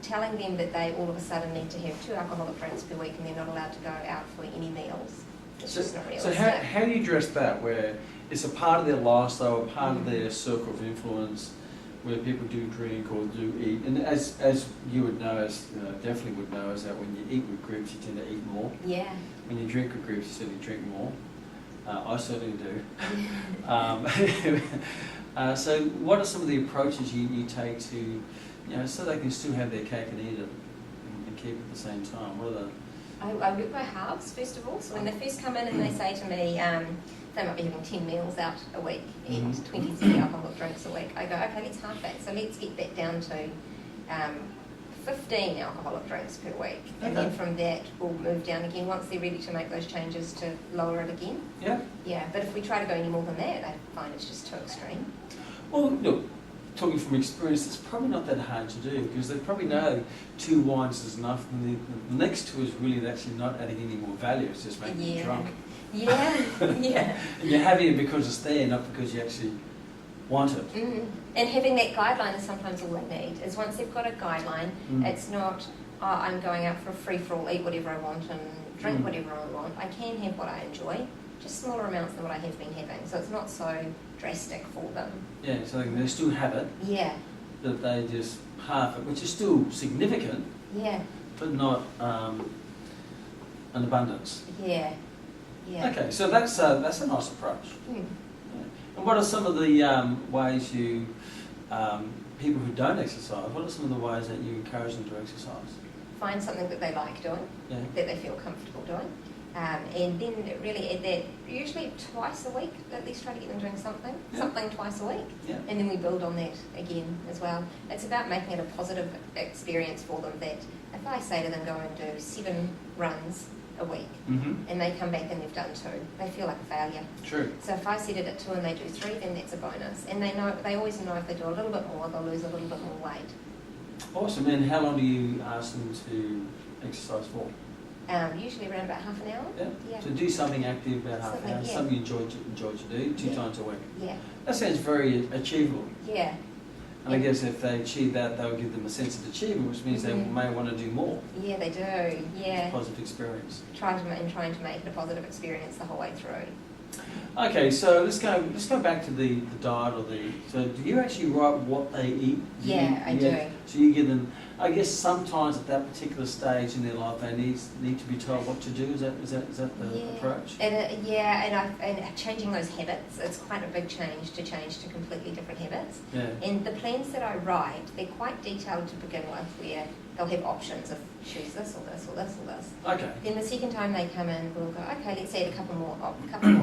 B: Telling them that they all of a sudden need to have 2 alcoholic drinks per week and they're not allowed to go out for any meals. It's just not realistic.
A: So how do you address that, where it's a part of their lifestyle, a part of their circle of influence, where people do drink or do eat? And as you would know, definitely would know, is that when you eat with groups, you tend to eat more.
B: Yeah.
A: When you drink with groups, you certainly drink more. I certainly do. So what are some of the approaches you take to, so they can still have their cake and eat it and keep it at the same time? What are the...
B: I work by halves, first of all. So when they first come in and they say to me, they might be having 10 meals out a week and 23 alcoholic drinks a week, I go, okay, let's half that. So let's get that down to 15 alcoholic drinks per week. And then from that, we'll move down again once they're ready to make those changes to lower it again.
A: Yeah.
B: Yeah, but if we try to go any more than that, I find it's just too extreme.
A: Well, look, talking from experience, it's probably not that hard to do because they probably know 2 wines is enough, and the next 2 is really actually not adding any more value, it's just making you drunk.
B: Yeah, yeah.
A: And you're having it because it's there, not because you actually want it.
B: And having that guideline is sometimes all they need. Is once they've got a guideline, it's not, oh, I'm going out for a free-for-all, eat whatever I want and drink whatever I want. I can have what I enjoy, just smaller amounts than what I have been having. So it's not so drastic for them.
A: Yeah, so they still have it.
B: Yeah.
A: That they just half it, which is still significant.
B: Yeah.
A: But not an abundance.
B: Yeah. Yeah.
A: Okay, so that's a nice approach. Yeah. And what are some of the ways you, people who don't exercise, what are some of the ways that you encourage them to exercise?
B: Find something that they like doing, that they feel comfortable doing. And then really add that, usually twice a week, at least try to get them doing something twice a week.
A: Yeah.
B: And then we build on that again as well. It's about making it a positive experience for them, that if I say to them go and do 7 runs a week, and they come back and they've done 2, they feel like a failure.
A: True.
B: So if I set it at 2 and they do 3, then that's a bonus. And they always know if they do a little bit more, they'll lose a little bit more weight.
A: Awesome. And how long do you ask them to exercise for?
B: Usually around about half an hour.
A: Yeah. So do something active about half an hour, something you enjoy to do 2 times a week.
B: Yeah.
A: That sounds very achievable.
B: Yeah.
A: And I guess if they achieve that, they'll give them a sense of achievement, which means they may want to do more.
B: Yeah, they do. Yeah.
A: Positive experience.
B: Trying to make it a positive experience the whole way through.
A: Okay, so let's go back to the diet or the. So do you actually write what they eat?
B: I do.
A: So you give them. I guess sometimes at that particular stage in their life, they need to be told what to do. Is that the approach?
B: And changing those habits, it's quite a big change to completely different habits.
A: Yeah.
B: And the plans that I write, they're quite detailed to begin with, where they'll have options of choose this or this or this or this.
A: Okay.
B: Then the second time they come in, we'll go, okay, let's add a couple more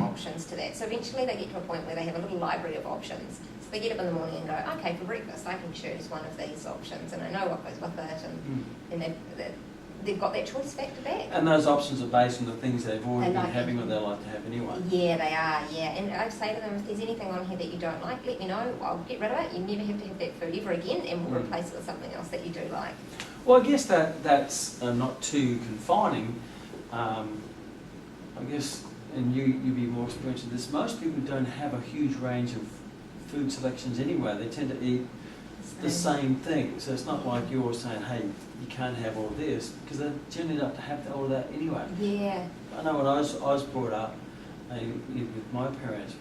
B: options to that. So eventually they get to a point where they have a little library of options. So they get up in the morning and go, okay, for breakfast I can choose one of these options, and I know what goes with it, and they've got that choice factor back.
A: And those options are based on the things they've already been having or they like to have anyway.
B: Yeah, they are, yeah. And I say to them, if there's anything on here that you don't like, let me know. I'll get rid of it. You never have to have that food ever again, and we'll replace it with something else that you do like.
A: Well, I guess that's not too confining. I guess, and you'd be more experienced in this, most people don't have a huge range of food selections anyway. They tend to eat the same thing. So it's not like you're saying, hey, you can't have all this, because they're generally not to have all of that anyway.
B: Yeah.
A: I know when I was brought up with my parents,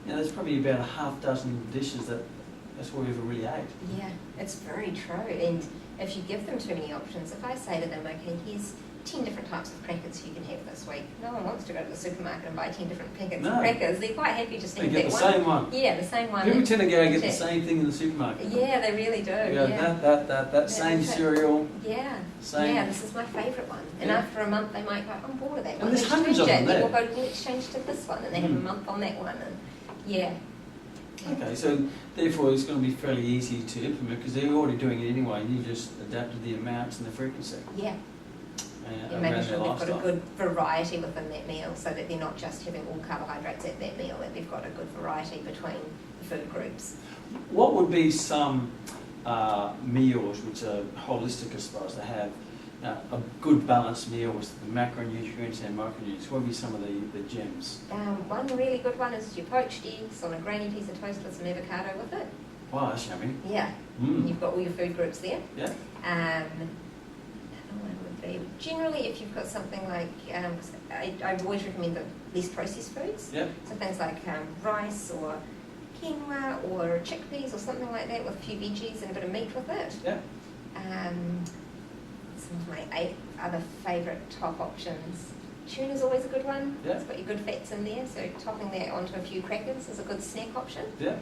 A: there's probably about a half dozen dishes that's what we ever really ate.
B: Yeah, it's very true. And if you give them too many options, if I say to them, okay, here's 10 different types of crackers you can have this week. No one wants to go to the supermarket and buy 10 different packets of crackers. They're quite happy just to have that one. They get the same one. Yeah, the same one.
A: People tend to go and get the same thing in the supermarket.
B: Yeah, they really do.
A: That same cereal.
B: Yeah.
A: Same.
B: Yeah, this is my favourite one. And after a month they might go, I'm bored of that one.
A: And there's hundreds of them there.
B: Then we'll exchange to this one, and they have a month on that one. And
A: Okay, so therefore it's going to be fairly easy to implement because they're already doing it anyway, and you just adapted the amounts and the frequency.
B: Yeah. Making sure they've got a good variety within that meal, so that they're not just having all carbohydrates at that meal, that they've got a good variety between the food groups.
A: What would be some meals which are holistic, I suppose, to have a good balanced meal with the macronutrients and micronutrients? What would be some of the gems?
B: One really good one is your poached eggs on a grainy piece of toast with some avocado with it.
A: Wow, that's yummy.
B: Yeah. You've got all your food groups there.
A: Yeah.
B: Generally, if you've got something like, I always recommend the less processed foods.
A: Yeah.
B: So things like rice or quinoa or chickpeas or something like that with a few veggies and a bit of meat with it.
A: Yeah.
B: Some of my 8 other favourite top options. Tuna's always a good one.
A: Yeah.
B: It's got your good fats in there, so topping that onto a few crackers is a good snack option.
A: Yeah.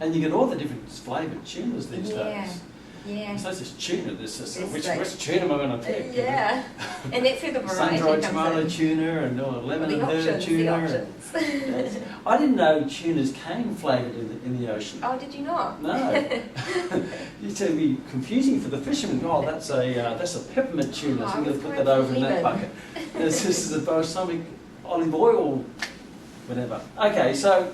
A: And you get all the different flavoured tunas these days.
B: Yeah.
A: So it's just tuna. This is which tuna am I going to pick?
B: Yeah. And that's where the variety
A: sun-dried
B: comes
A: tomato
B: in.
A: tuna and lemon and herb tuna.
B: The options.
A: I didn't know tunas came flavoured in the ocean.
B: Oh, did you not?
A: No. It's to be confusing for the fishermen. Oh, that's a peppermint tuna. So I'm going to put that over in that bucket. This is a balsamic olive oil, whatever. Okay, so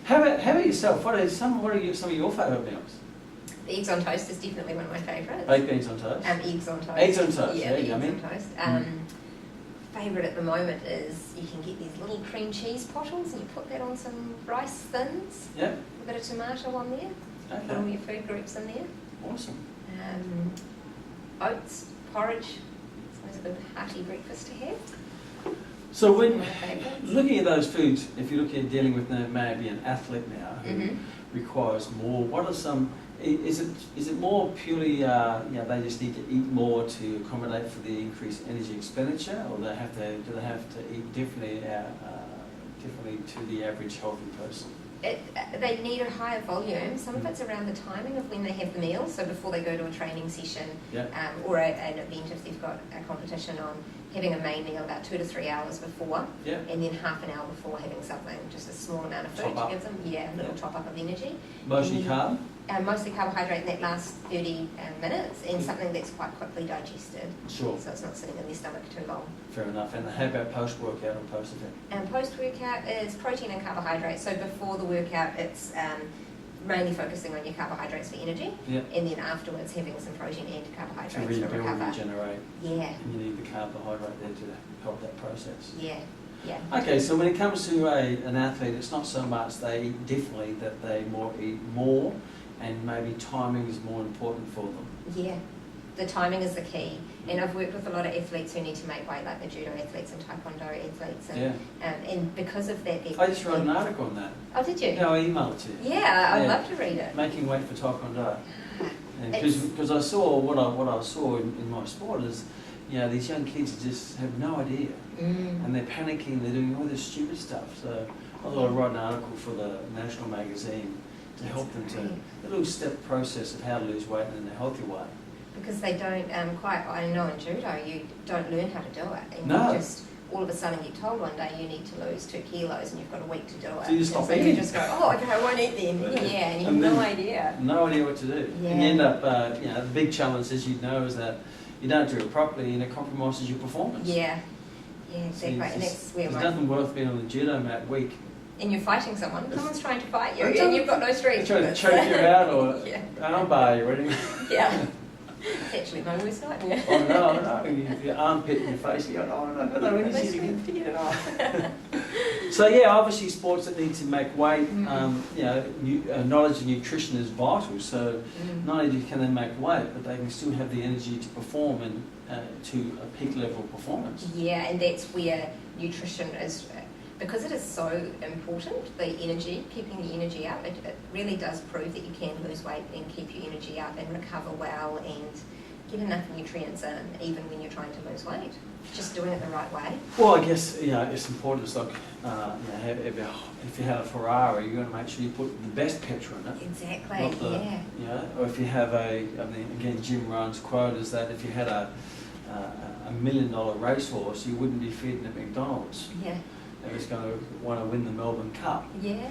A: how about yourself? What are some of your favourite meals?
B: The eggs on toast is definitely one of my favourites.
A: Baked beans on toast?
B: Eggs on toast.
A: Eggs on toast,
B: yeah,
A: yummy.
B: Eggs on toast. favourite at the moment is you can get these little cream cheese pottles and you put that on some rice thins.
A: Yeah.
B: A bit of tomato on there. Put all
A: Okay.
B: your food groups in there.
A: Awesome.
B: Oats, porridge. It's always a good hearty breakfast to have.
A: So
B: One
A: when
B: of my favourites.
A: looking at those foods, if you're looking at dealing with maybe an athlete now who requires more, what are some? Is it more purely they just need to eat more to accommodate for the increased energy expenditure, or do they have to eat differently to the average healthy person?
B: They need a higher volume. Some of it's around the timing of when they have the meal, so before they go to a training session or an event if they've got a competition on, having a main meal about 2 to 3 hours before, and then half an hour before having something, just a small amount of food to give them, a little top up of energy.
A: Mostly carb?
B: Mostly carbohydrate in that last 30 minutes, and something that's quite quickly digested.
A: Sure.
B: So it's not sitting in their stomach too long.
A: Fair enough. And how about post-workout or post-event?
B: And post-workout is protein and carbohydrate. So before the workout, it's mainly focusing on your carbohydrates for energy, and then afterwards having some protein and carbohydrates
A: to
B: to
A: rebuild,
B: recover.
A: regenerate.
B: Yeah.
A: And you need the carbohydrate there to help that process.
B: Yeah. Yeah.
A: Okay, so when it comes to an athlete, it's not so much they eat differently, that they eat more, and maybe timing is more important for them.
B: Yeah. The timing is the key. And I've worked with a lot of athletes who need to make weight, like the judo athletes and taekwondo athletes. And because of that...
A: I just wrote an article on that.
B: Oh, did you?
A: Yeah, I emailed it to you.
B: Yeah, I'd love to read it.
A: Making weight for taekwondo. Because I saw what I saw in my sport is, these young kids just have no idea, and they're panicking. They're doing all this stupid stuff. So I thought I'd write an article for the national magazine to help them to a little step process of how to lose weight in a healthy way.
B: Because they don't I know in judo you don't learn how to do it, and
A: No.
B: you just all of a sudden get told one day you need to lose 2 kilos and you've got a week to do it.
A: So you stop
B: so
A: eating.
B: you just go, oh, okay, I won't eat then. Yeah, and you have no idea.
A: No idea what to do.
B: Yeah.
A: And you end up, the big challenge, as you know, is that you don't do it properly and it compromises your performance.
B: Yeah, exactly.
A: So
B: And that's where
A: there's nothing worth being on the judo mat week.
B: And you're fighting someone. Someone's trying to fight you, and you've got no strength.
A: Trying to choke you out or armbar you, ready?
B: Yeah. It's actually my worst nightmare.
A: Oh no, your armpit in your face, you go, oh no, when you see it again, forget it off. So obviously sports that need to make weight, knowledge of nutrition is vital. So not only can they make weight, but they can still have the energy to perform and to a peak level of performance.
B: Yeah, and that's where nutrition is, because it is so important, the energy, keeping the energy up. It really does prove that you can lose weight and keep your energy up and recover well and get enough nutrients in, even when you're trying to lose weight. Just doing it the right way.
A: Well, I guess it's important. It's like if you have a Ferrari, you're going to make sure you put the best petrol in it.
B: Exactly.
A: Or if you have again, Jim Rohn's quote is that if you had a $1 million racehorse, you wouldn't be feeding at McDonald's.
B: Yeah.
A: It was going to want to win the Melbourne Cup.
B: Yeah.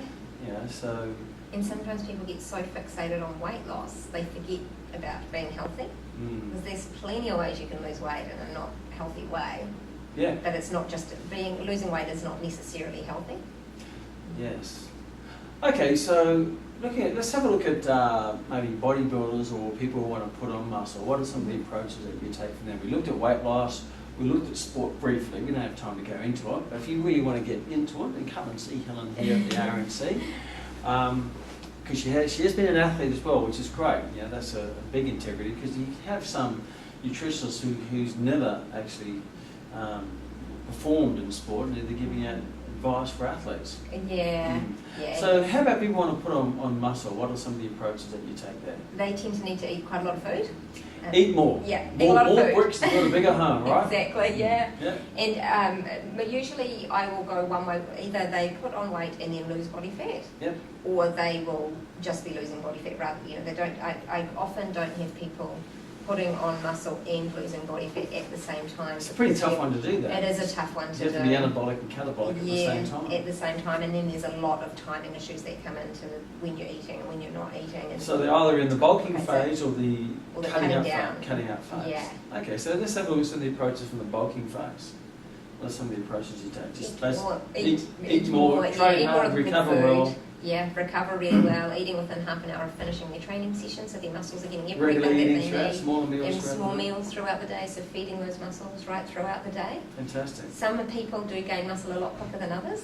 A: So...
B: And sometimes people get so fixated on weight loss, they forget about being healthy. Because there's plenty of ways you can lose weight in a not healthy way.
A: Yeah.
B: But it's not just... losing weight is not necessarily healthy.
A: Yes. Okay, so let's have a look at maybe bodybuilders or people who want to put on muscle. What are some of the approaches that you take from them? We looked at weight loss. We looked at sport briefly. We don't have time to go into it, but if you really want to get into it, then come and see Helen here at the RNC, because she has been an athlete as well, which is great. That's a big integrity, because you have some nutritionists who's never actually performed in sport, and they're giving out advice for athletes.
B: Yeah.
A: So how about people want to put on muscle? What are some of the approaches that you take there?
B: They tend to need to eat quite a lot of food.
A: Eat more.
B: Yeah,
A: more,
B: eat a lot
A: more
B: of food.
A: bricks to build a bigger home, right?
B: Exactly, yeah.
A: Yeah.
B: And usually I will go one way. Either they put on weight and then lose body fat, or they will just be losing body fat rather. They don't. I often don't have people putting on muscle and losing body fat at the same time.
A: It's a pretty tough one to do that.
B: It is a tough one to do.
A: You have to be anabolic and catabolic at the same time.
B: At the same time, and then there's a lot of timing issues that come into when you're eating and when you're not eating. And
A: so they're either in the bulking phase or the cutting out phase.
B: Yeah.
A: Okay, so let's have a look at some of the approaches from the bulking phase. What are some of the approaches you take? Just eat more, train hard, recover well.
B: recover really well, eating within half an hour of finishing their training session, so their muscles are getting everything
A: Regular eating
B: that they
A: throughout,
B: need.
A: small
B: Meals throughout the day, so feeding those muscles right throughout the day.
A: Fantastic.
B: Some people do gain muscle a lot quicker than others,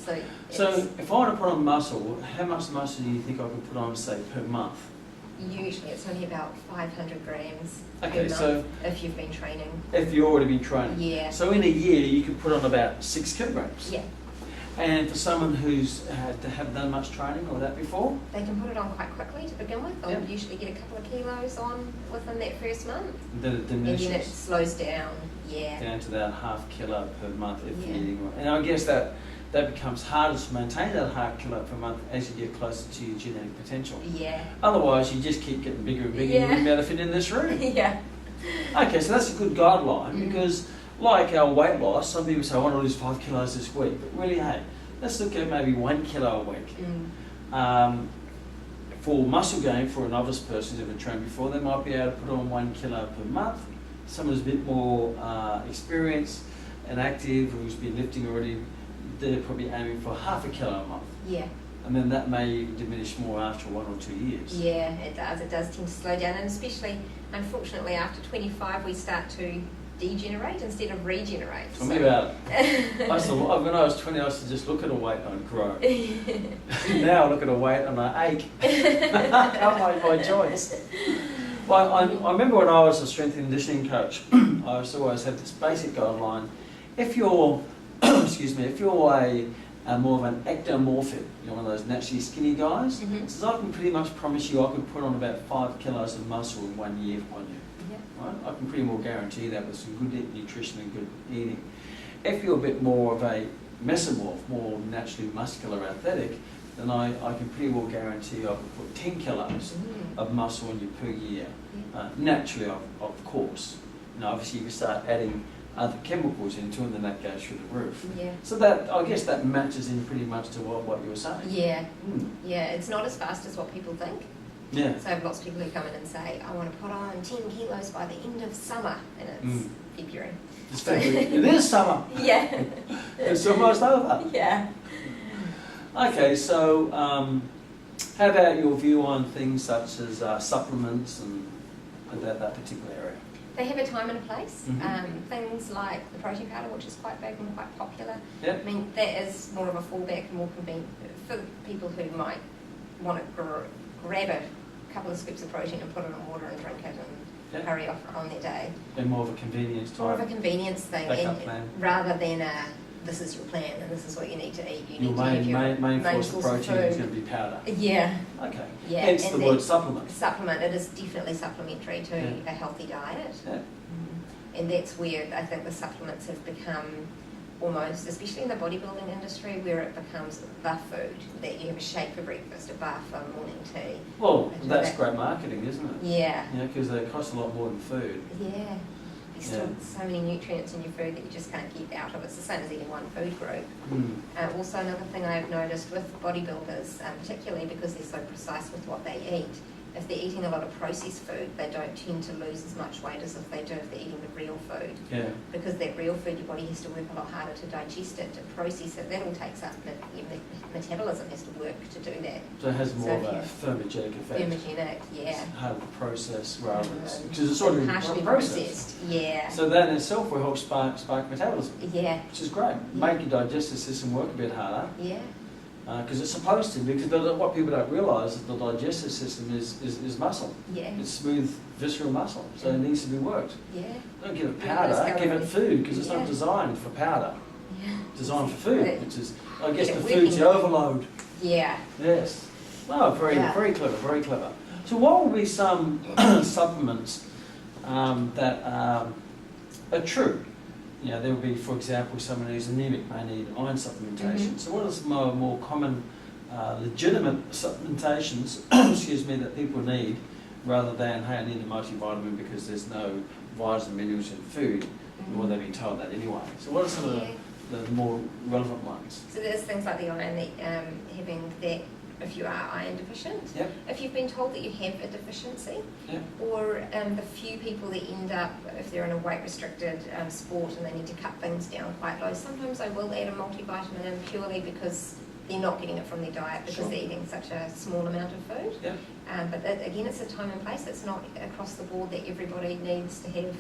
A: So if I want to put on muscle, how much muscle do you think I could put on, say, per month?
B: usually it's only about 500 grams per
A: Okay,
B: month
A: so
B: if you've been training.
A: if you've already been training.
B: Yeah.
A: So in a year you could put on about 6 kilograms.
B: Yeah.
A: And for someone who's haven't done much training or that before?
B: They can put it on quite quickly to begin with. They'll usually get a couple of kilos on within that first month.
A: Then it diminishes.
B: And then it slows down,
A: down to that ½ kilo per month if you're
B: Yeah.
A: eating right. And I guess that becomes harder to maintain that ½ kilo per month as you get closer to your genetic potential.
B: Yeah.
A: Otherwise, you just keep getting bigger and bigger.
B: Yeah.
A: You wouldn't be able to fit in this room.
B: Yeah.
A: Okay, so that's a good guideline because, like our weight loss, some people say, I want to lose 5 kilos this week. But really, hey, let's look at maybe 1 kilo a week. For muscle gain, for a novice person who's never trained before, they might be able to put on 1 kilo per month. Someone who's a bit more experienced and active, who's been lifting already, they're probably aiming for ½ kilo a month.
B: Yeah.
A: And then that may diminish more after 1 or 2 years.
B: Yeah, it does. It does tend to slow down, and especially, unfortunately, after 25, we start to degenerate instead of regenerate.
A: Tell me about it. When I was 20, I used to just look at a weight and I'd grow. Now I look at a weight and I ache. I made my choice. Well, I remember when I was a strength and conditioning coach, I used to always have this basic guideline. If you're, if you're a more of an ectomorphic, you're one of those naturally skinny guys, so I can pretty much promise you I can put on about 5 kilos of muscle in 1 year for 1 year. Right? I can pretty well guarantee that with some good nutrition and good eating. If you're a bit more of a mesomorph, more naturally muscular athletic, then I can pretty well guarantee I can put 10 kilos of muscle on you per year. Naturally, of course. Now, obviously, you can start adding other chemicals into it, and then that goes through the roof.
B: Yeah.
A: So that, I guess that matches in pretty much to what you were saying.
B: Yeah. Yeah, it's not as fast as what people think.
A: Yeah.
B: So I have lots of people who come in and say, I want to put on 10 kilos by the end of summer, and it's February.
A: It's February. It is summer.
B: Yeah.
A: It's almost over.
B: Yeah.
A: Okay, so how about your view on things such as supplements and that particular area?
B: They have a time and a place. Things like the protein powder, which is quite big and quite popular.
A: Yep.
B: I mean, that is more of a fallback and more convenient for people who might want to grab a couple of scoops of protein and put it in water and drink it and hurry off on their day.
A: And more of a convenience type.
B: More of a convenience thing,
A: backup plan.
B: Rather than this is your plan and this is what you need to eat. You
A: Your
B: need to have your
A: main source of protein is
B: food.
A: going to be powder.
B: Yeah.
A: Okay.
B: Yeah.
A: Hence
B: and
A: the word supplement.
B: Supplement. It is definitely supplementary to a healthy diet.
A: Yeah.
B: And that's where I think the supplements have become almost, especially in the bodybuilding industry, where it becomes the food, that you have a shake for breakfast, a bar for morning tea.
A: Well, that's great marketing, isn't it?
B: Yeah.
A: Yeah, because they cost a lot more than food.
B: Yeah. There's still so many nutrients in your food that you just can't get out of. It's the same as eating one food group. Also, another thing I've noticed with bodybuilders, particularly because they're so precise with what they eat, if they're eating a lot of processed food, they don't tend to lose as much weight as if they do if they're eating the real food.
A: Yeah.
B: Because that real food, your body has to work a lot harder to digest it, to process it. That all takes up, your metabolism has to work to do that.
A: So it has more of a thermogenic effect.
B: Thermogenic, yeah.
A: It's harder to process rather than because it's already
B: partially
A: processed.
B: Yeah.
A: So that in itself will help spark metabolism.
B: Yeah.
A: Which is great. Make your digestive system work a bit harder.
B: Yeah.
A: Because it's supposed to, because what people don't realise is the digestive system is muscle.
B: Yeah.
A: It's smooth, visceral muscle, so it needs to be worked.
B: Yeah.
A: Don't give it powder, give it food, because it's not designed for powder.
B: Yeah.
A: Designed for food, which is, I guess,
B: Yeah,
A: the food's the overload.
B: Yeah.
A: Yes. Oh, very clever, very clever. So what will be some supplements that are true? You know, there will be, for example, someone who's anemic may need iron supplementation. So what are some more common legitimate supplementations, that people need, rather than, hey, I need a multivitamin because there's no vitamins and minerals in food, or they've been told that anyway. So what are some of the more relevant ones?
B: So there's things like the iron, having that if you are iron deficient, if you've been told that you have a deficiency, or the few people that end up, if they're in a weight restricted sport and they need to cut things down quite low, sometimes I will add a multivitamin in purely because they're not getting it from their diet because they're eating such a small amount of food.
A: Yeah.
B: But again, it's a time and place. It's not across the board that everybody needs to have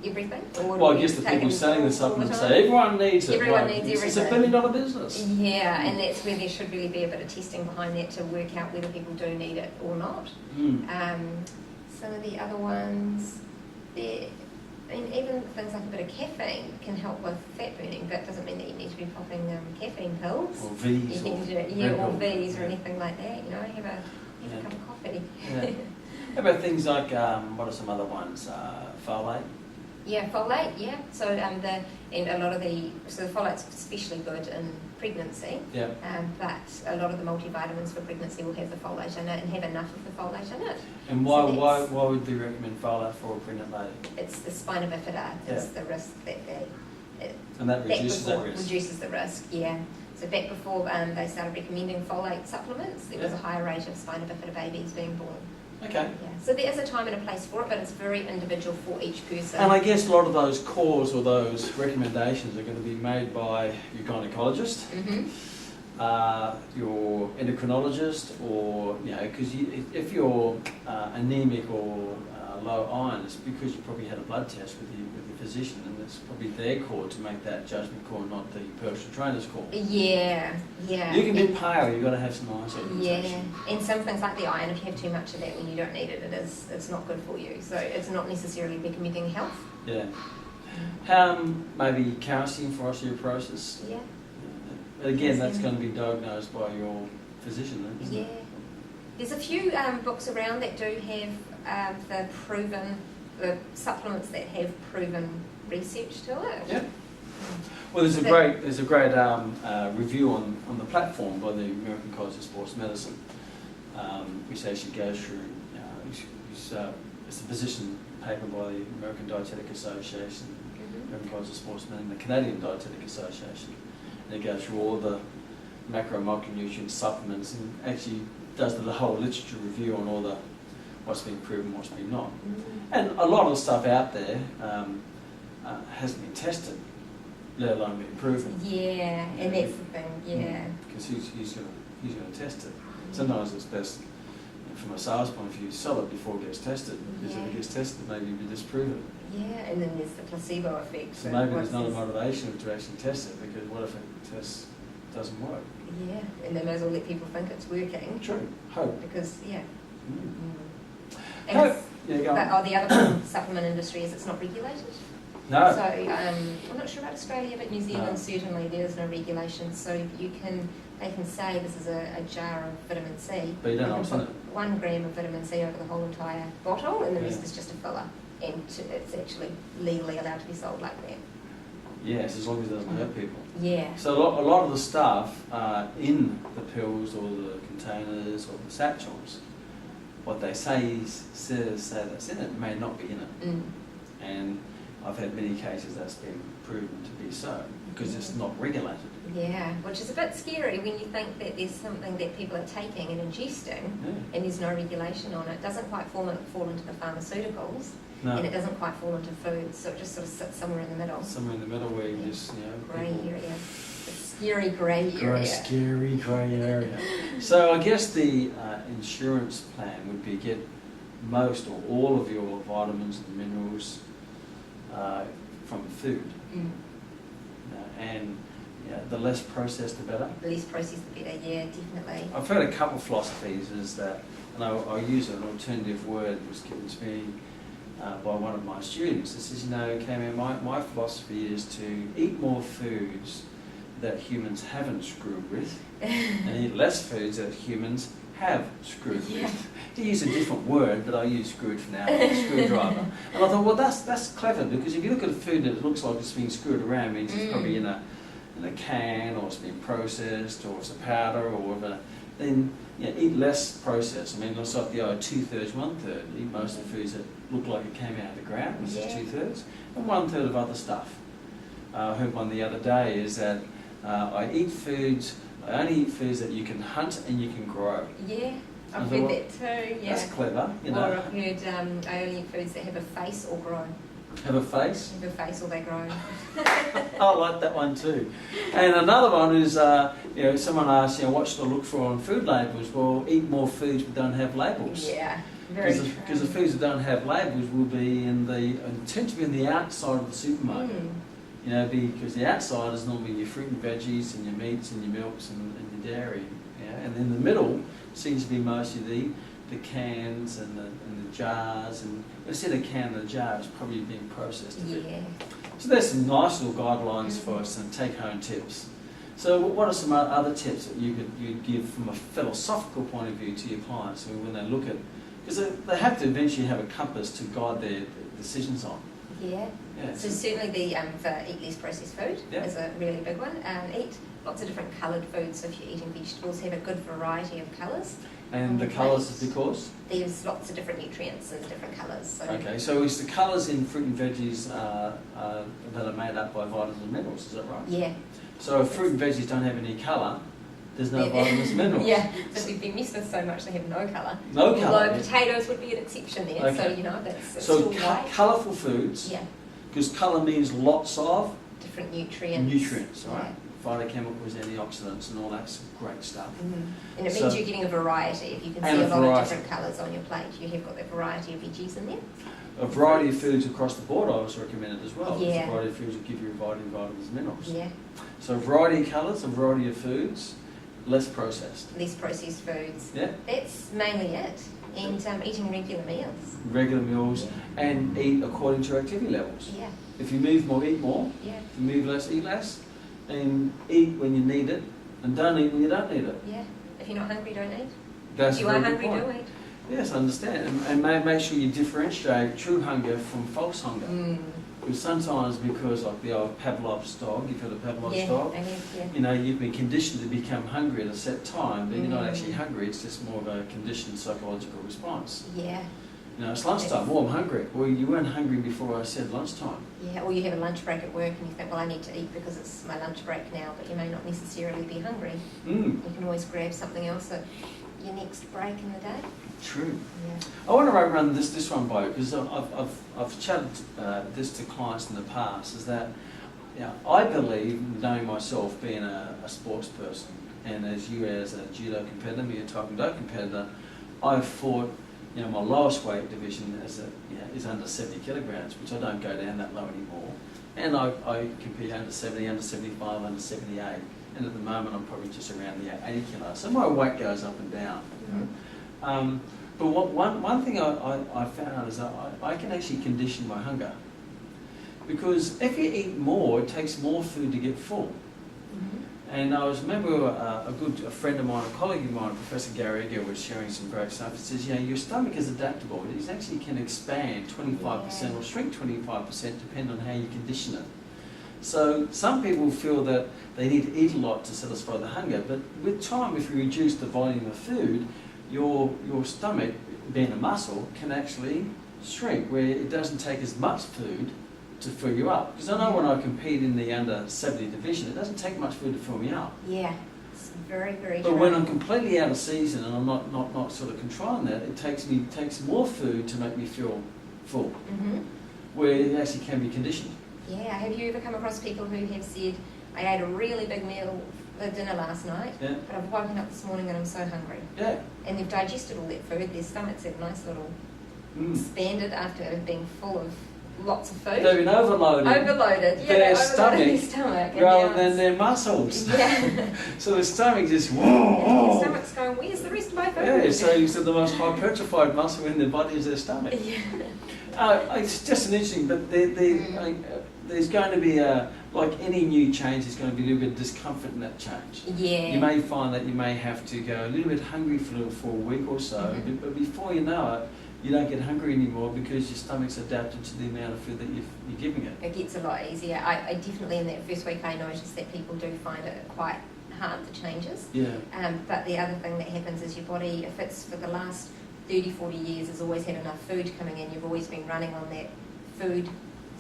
B: everything.
A: Well, I guess the people selling the supplements say everyone needs it.
B: Everyone needs everything.
A: It's $1 billion business.
B: Yeah, and that's where there should really be a bit of testing behind that to work out whether people do need it or not. Some of the other ones, even things like a bit of caffeine can help with fat burning, but it doesn't mean that you need to be popping caffeine pills.
A: Or V's.
B: Or V's or anything like that. Have a cup of coffee.
A: Yeah. How about things like, what are some other ones? Folate?
B: Yeah, folate, yeah. So the folate's especially good in pregnancy.
A: Yeah.
B: But a lot of the multivitamins for pregnancy will have the folate in it and have enough of the folate in it.
A: And why would they recommend folate for a pregnant lady?
B: It's the spina bifida. It's the risk that
A: and that reduces that risk.
B: Reduces the risk, yeah. So back before they started recommending folate supplements, there was a higher rate of spina bifida babies being born.
A: Okay.
B: Yeah. So there is a time and a place for it, but it's very individual for each person.
A: And I guess a lot of those calls or those recommendations are going to be made by your gynecologist, your endocrinologist, or because if you're anemic or low iron, it's because you probably had a blood test with your physician, and it's probably their call to make that judgment call, not the personal trainer's call.
B: Yeah.
A: You can be pale, you've got to have some iron supplementation.
B: Yeah, and some things like the iron, if you have too much of that when you don't need it, it's not good for you. So it's not necessarily recommending health.
A: Yeah. Maybe calcium for osteoporosis.
B: Yeah.
A: But again, that's going to be diagnosed by your physician, then, isn't it?
B: Yeah. There's a few books around that do have the supplements that have proven research to it.
A: Yeah. Well, there's a great review on the platform by the American College of Sports Medicine, which actually goes through. It's a position paper by the American Dietetic Association, American College of Sports Medicine, the Canadian Dietetic Association, and it goes through all the macro and micronutrient supplements and actually does the whole literature review on all the what's been proven, what's been not. And a lot of the stuff out there hasn't been tested, let alone been proven.
B: Yeah, and that's the thing, yeah.
A: Because who's going to test it? Sometimes it's best, from a sales point of view, sell it before it gets tested. Because if it gets tested, maybe you disprove it.
B: Yeah, and then there's the placebo effect.
A: So maybe there's not a motivation to actually test it, because what if it doesn't work?
B: Yeah, and they may as well let people think it's working.
A: True. Hope.
B: Because, yeah.
A: Hope. Yeah, go on.
B: The other supplement industry is it's not regulated.
A: No.
B: So I'm not sure about Australia, but New Zealand certainly there's no regulation. So they can say this is a jar of vitamin C.
A: But you don't know what's in it.
B: 1 gram of vitamin C over the whole entire bottle, and the rest is just a filler. And it's actually legally allowed to be sold like that.
A: Yes, as long as it doesn't hurt people.
B: Yeah.
A: So a lot of the stuff in the pills or the containers or the satchels, what they say that's in it may not be in it. And I've had many cases that's been proven to be so, because it's not regulated.
B: Yeah, which is a bit scary when you think that there's something that people are taking and ingesting and there's no regulation on it. It doesn't quite fall into the pharmaceuticals. No. And it doesn't quite fall into food, so it just sort of sits somewhere in the middle. Somewhere in the middle where you just, grey area. A scary grey area.
A: Scary grey area. So I guess the insurance plan would be get most or all of your vitamins and minerals from food. And the less processed, the better.
B: The less processed, the better, yeah, definitely.
A: I've heard a couple of philosophies is that, and I use an alternative word that was given to me by one of my students. It says, Kman, my philosophy is to eat more foods that humans haven't screwed with and eat less foods that humans have screwed with. To use a different word, but I use screwed for now, screwdriver. And I thought, well, that's clever, because if you look at a food that looks like it's been screwed around, it means it's probably in a can, or it's been processed, or it's a powder, or whatever. Then eat less processed. I mean, it's like the 2/3, 1/3. Eat most of the foods that look like it came out of the ground, which is 2/3, and 1/3 of other stuff. I heard one the other day is that I only eat foods that you can hunt and you can grow.
B: Yeah, I've heard that too. Yeah,
A: that's clever.
B: Or I've heard I only eat foods that have a face or grow.
A: Have a face.
B: Have a face or they grow.
A: I like that one too. And another one is, someone asks, what should I look for on food labels? Well, eat more foods that don't have labels.
B: Yeah, very true.
A: Because the foods that don't have labels will be tend to be on the outside of the supermarket. Because the outside is normally your fruit and veggies and your meats and your milks and your dairy. And in the middle seems to be mostly the cans and the jars, and instead of can and a jar, it's probably being processed a bit.
B: Yeah.
A: So there's some nice little guidelines for us and take-home tips. So what are some other tips that you'd give from a philosophical point of view to your clients when they look at, because they have to eventually have a compass to guide their decisions on.
B: Yeah. So certainly the eat less processed food is a really big one. Eat lots of different coloured foods. So if you're eating vegetables, have a good variety of colours.
A: And the colours is because?
B: There's lots of different nutrients in different colours. So.
A: Okay, so it's the colours in fruit and veggies that are made up by vitamins and minerals, is that right?
B: Yeah.
A: So if fruit and veggies don't have any colour, there's no vitamins and minerals.
B: Yeah, but they've been mixed with so much they have no colour.
A: No colour.
B: Although potatoes would be an exception there,
A: Okay.
B: so that's
A: so
B: still white.
A: Colourful foods.
B: Yeah.
A: Because colour means lots of
B: different nutrients.
A: Nutrients, right? Phytochemicals, antioxidants, and all that's great stuff.
B: And it means you're getting a variety. If you can see a lot of different colours on your plate, you have got that variety of veggies in there.
A: A variety of foods across the board I always recommend it as well.
B: Yeah.
A: A variety of foods will give you a variety of vitamins and minerals.
B: Yeah.
A: So a variety of colours, a variety of foods, less processed.
B: Less processed foods.
A: Yeah.
B: That's mainly it. And eating regular meals.
A: Regular meals, and eat according to your activity levels.
B: Yeah.
A: If you move more, eat more.
B: Yeah.
A: If you move less, eat less. And eat when you need it, and don't eat when you don't need it.
B: Yeah. If you're not hungry, don't eat.
A: That's
B: if you are hungry, do eat.
A: Yes, I understand. And make sure you differentiate true hunger from false hunger. Because sometimes, like the old Pavlov's dog, you've heard of Pavlov's dog? You've been conditioned to become hungry at a set time, but you're not actually hungry, it's just more of a conditioned psychological response.
B: Yeah.
A: It's lunchtime, I'm hungry. Well, you weren't hungry before I said lunchtime.
B: Yeah, or you have a lunch break at work and you think, well, I need to eat because it's my lunch break now, but you may not necessarily be hungry. You can always grab something else at your next break in the day.
A: True.
B: Yeah.
A: I want to run this one by you, because I've chatted this to clients in the past, is that I believe, knowing myself, being a sports person, and as you as a judo competitor, me a taekwondo competitor, I've fought, my lowest weight division is under 70 kilograms, which I don't go down that low anymore. And I compete under 70, under 75, under 78. And at the moment I'm probably just around the 80 kilos. So my weight goes up and down. But one thing I found is that I can actually condition my hunger. Because if you eat more, it takes more food to get full. And I remember a friend of mine, a colleague of mine, Professor Gary Egger, was sharing some great stuff. He says, your stomach is adaptable. It actually can expand 25% or shrink 25% depending on how you condition it. So some people feel that they need to eat a lot to satisfy the hunger, but with time, if you reduce the volume of food, your stomach, being a muscle, can actually shrink, where it doesn't take as much food to fill you up. Because I know when I compete in the under 70 division, it doesn't take much food to fill me up.
B: Yeah, it's very, very
A: true. But when I'm completely out of season and I'm not sort of controlling that, it takes more food to make me feel full, where it actually can be conditioned.
B: Yeah, have you ever come across people who have said, I ate a really big meal for dinner last night, but I've woken up this morning and I'm so hungry. Yeah. And they've digested all that food, their stomachs have nice little expanded after being full of lots of food.
A: They've been overloaded.
B: Overloaded, yeah.
A: Their stomach rather than their muscles.
B: Yeah.
A: So the stomach just,
B: their stomach's going, where's the rest of my food?
A: Yeah, so the most hypertrophied muscle in their body is their stomach. Yeah. It's just an interesting, but there's going to be like any new change, there's going to be a little bit of discomfort in that change. Yeah. You may find that you may have to go a little bit hungry for a week or so, but before you know it, you don't get hungry anymore because your stomach's adapted to the amount of food that you're giving it.
B: It gets a lot easier. I definitely, in that first week, I noticed that people do find it quite hard, the changes. Yeah. But the other thing that happens is your body, if it's for the last 30, 40 years, has always had enough food coming in, you've always been running on that food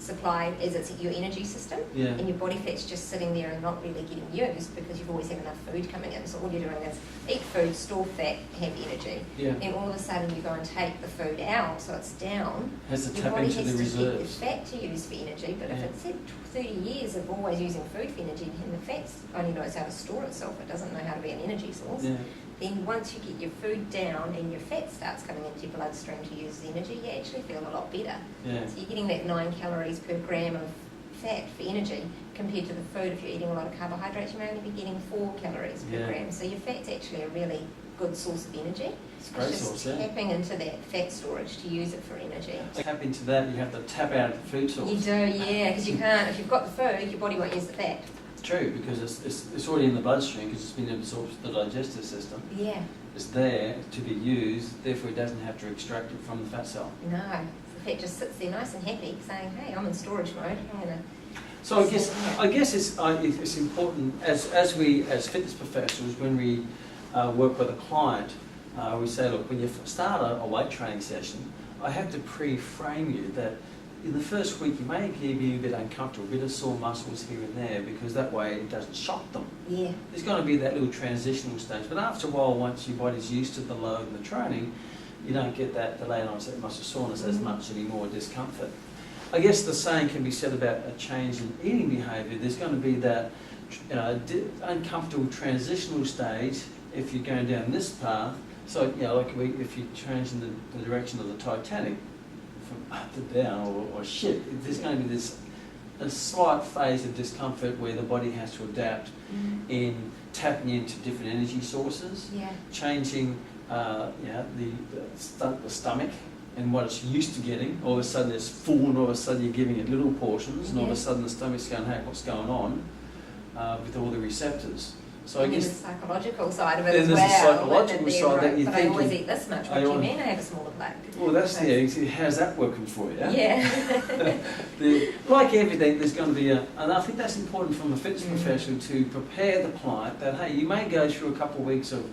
B: supply is it's your energy system,
A: Yeah.
B: and your body fat's just sitting there and not really getting used because you've always had enough food coming in. So all you're doing is eat food, store fat, have energy.
A: Yeah.
B: And all of a sudden you go and take the food out, so it's down.
A: Has to
B: Your
A: tap
B: body
A: into
B: has
A: the
B: to keep the
A: reserves.
B: fat to use for energy, but if
A: Yeah.
B: it's had 30 years of always using food for energy and the fat only knows how to store itself, it doesn't know how to be an energy source,
A: Yeah.
B: then once you get your food down and your fat starts coming into your bloodstream to use as energy, you actually feel a lot better.
A: Yeah.
B: So you're getting that 9 calories per gram of fat for energy compared to the food. If you're eating a lot of carbohydrates, you may only be getting 4 calories per
A: Yeah.
B: gram. So your fat's actually a really good source of energy.
A: It's a great
B: just
A: source, yeah.
B: tapping into that fat storage to use it for energy.
A: To tap into that, you have to tap out of the food source.
B: You do, yeah, because you can't, if you've got the food, your body won't use the fat.
A: It's true, because it's already in the bloodstream because it's been absorbed through the digestive system.
B: Yeah,
A: It's there to be used, therefore it doesn't have to extract it from the fat cell.
B: no. The fat just sits there nice and happy saying, hey, I'm in storage mode, I'm going to...
A: So I guess it's important as we as fitness professionals, when we work with a client, we say, look, when you start a weight training session, I have to pre-frame you that in the first week you may be a bit uncomfortable, a bit of sore muscles here and there, because that way it doesn't shock them.
B: Yeah,
A: There's going to be that little transitional stage, but after a while, once your body's used to the load and the training, you don't get that delayed onset muscle soreness as much anymore, discomfort. I guess the same can be said about a change in eating behaviour. There's going to be that uncomfortable transitional stage if you're going down this path. So, like if you change in the direction of the Titanic, from up to down or ship, there's going to be a slight phase of discomfort where the body has to adapt in tapping into different energy sources,
B: yeah,
A: changing the stomach and what it's used to getting. All of a sudden it's full, and all of a sudden you're giving it little portions, and all of a sudden the stomach's going, hey, what's going on with all the receptors? So
B: and
A: I
B: then
A: guess
B: the psychological side of it
A: then
B: as
A: there's
B: well.
A: the psychological
B: they're
A: side that you
B: but
A: think
B: I always eat this much. What do you mean I have a smaller plate?
A: well, that's how's that working for you?
B: Yeah.
A: Like everything, there's going to be and I think that's important from a fitness professional to prepare the client that, hey, you may go through a couple of weeks of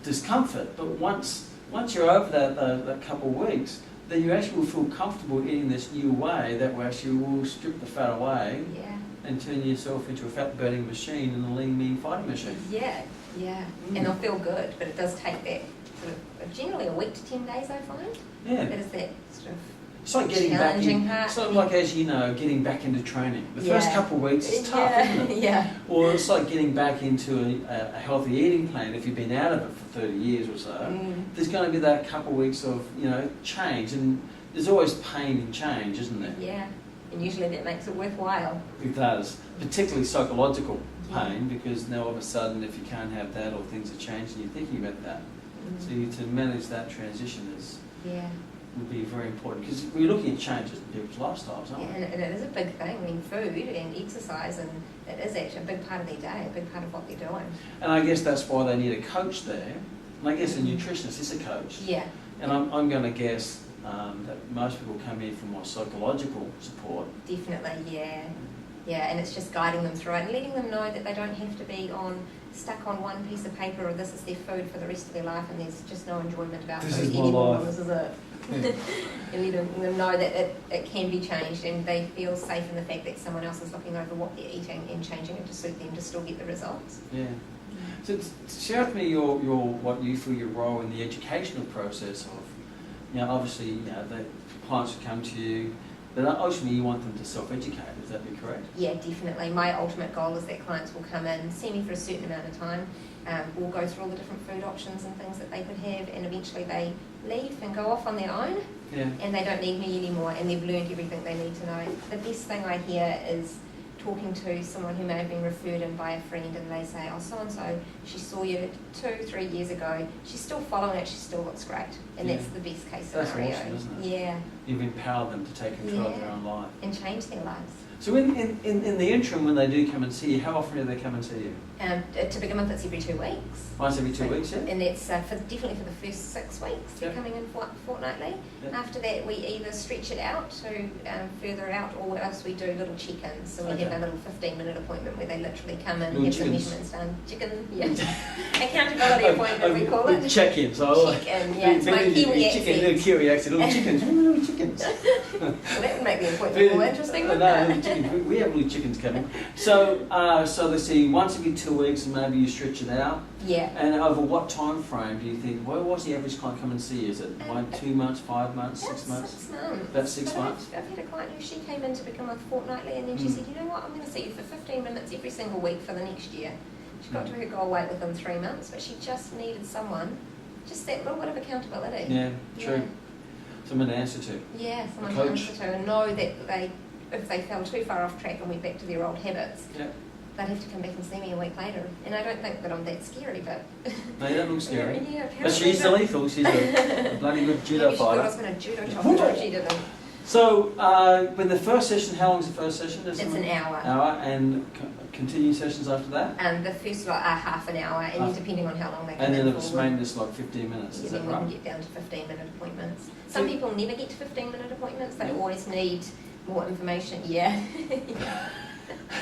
A: discomfort, but once you're over that couple of weeks, then you actually will feel comfortable eating this new way that will actually strip the fat away
B: Yeah.
A: and turn yourself into a fat burning machine and a lean mean fighting machine.
B: Yeah, yeah. And they'll feel good, but it does take that sort of generally a week to 10 days, I find.
A: Yeah.
B: That is that sort of
A: It's like getting back
B: challenging
A: in,
B: part.
A: it's like, as you know, getting back into training. The first
B: Yeah.
A: couple of weeks is tough, isn't it?
B: Yeah.
A: Or it's like getting back into a healthy eating plan if you've been out of it for 30 years or so. There's going to be that couple of weeks of, change, and there's always pain in change, isn't there?
B: Yeah. And usually that makes it worthwhile.
A: It does, particularly psychological pain, because now all of a sudden if you can't have that or things are changing, you're thinking about that. So to manage that transition would be very important, because we're looking at changes in people's lifestyles, aren't we?
B: And it is a big thing. I mean, food and exercise, and it is actually a big part of their day, a big part of what they're doing.
A: And I guess that's why they need a coach there. And I guess a nutritionist is a coach.
B: Yeah.
A: And I'm going to guess that most people come in for more psychological support.
B: Definitely, yeah. Yeah, and it's just guiding them through it and letting them know that they don't have to be stuck on one piece of paper, or this is their food for the rest of their life and there's just no enjoyment about
A: This
B: food
A: is my
B: anymore.
A: life.
B: This is it. And letting them know that it can be changed, and they feel safe in the fact that someone else is looking over what they're eating and changing it to suit them to still get the results.
A: Yeah. So share with me your what you feel your role in the educational process of, obviously, the clients who come to you, but ultimately you want them to self-educate, would that be correct?
B: Yeah, definitely. My ultimate goal is that clients will come in, see me for a certain amount of time, we'll go through all the different food options and things that they could have, and eventually they leave and go off on their own, and they don't need me anymore, and they've learned everything they need to know. The best thing I hear is talking to someone who may have been referred in by a friend, and they say, oh, so-and-so, she saw you 2-3 years ago, she's still following it, she still looks great. And that's the best case scenario.
A: That's awesome, isn't it?
B: Yeah.
A: You've empowered them to take control of their own life.
B: And change their lives.
A: So in the interim, when they do come and see you, how often do they come and see you?
B: To begin with, it's every 2 weeks.
A: Once every 2 weeks, yeah?
B: And that's definitely for the first 6 weeks, they're
A: Yep.
B: coming in fortnightly.
A: Yep.
B: After that, we either stretch it out to further out, or else we do little check-ins. So we
A: Okay.
B: have a little 15-minute appointment where they literally come in,
A: Little
B: have some
A: chickens.
B: measurements done. Chicken, yeah. Accountability appointment, we call it.
A: Check-ins. I like
B: Check-in, yeah, it's my Kiwi accent.
A: Little Kiwi accent. Little chickens. Little chickens.
B: Well, that would make the appointment more interesting, wouldn't
A: No,
B: it?
A: little chickens. We have little chickens coming. So they see once every 2 weeks, and maybe you stretch it out.
B: Yeah.
A: And over what time frame do you think? Well, what's the average client come and see? Is it 1, 2 months, 5 months, 6 months?
B: 6 months.
A: About 6
B: But
A: months.
B: I've had a client who she came in to become with fortnightly, and then she said, you know what, I'm going to see you for 15 minutes every single week for the next year. She got to her goal weight within 3 months, but she just needed someone, just that little bit of accountability.
A: Yeah, true. Someone to answer to.
B: Yeah, someone to
A: coach.
B: answer to, and know that if they fell too far off track and went back to their old habits,
A: Yeah.
B: they'd have to come back and see me a week later. And I don't think that I'm that scary, but
A: No, you don't look scary.
B: yeah, apparently.
A: But she's the lethal. She's a bloody good judo
B: Maybe she thought I was
A: fighter.
B: going to judo chop her, but she didn't.
A: So, when the first session, how long is the first session?
B: It's an hour.
A: Hour, and continuing sessions after that?
B: And the first lot are half an hour, and then depending on how long they come
A: And then
B: in
A: if it's
B: for,
A: maintenance, like 15 minutes,
B: yeah,
A: is
B: then
A: that
B: we can
A: right?
B: get down to 15-minute appointments. Some
A: So-
B: people never get to 15-minute appointments. They
A: Yeah.
B: always need more information. Yeah.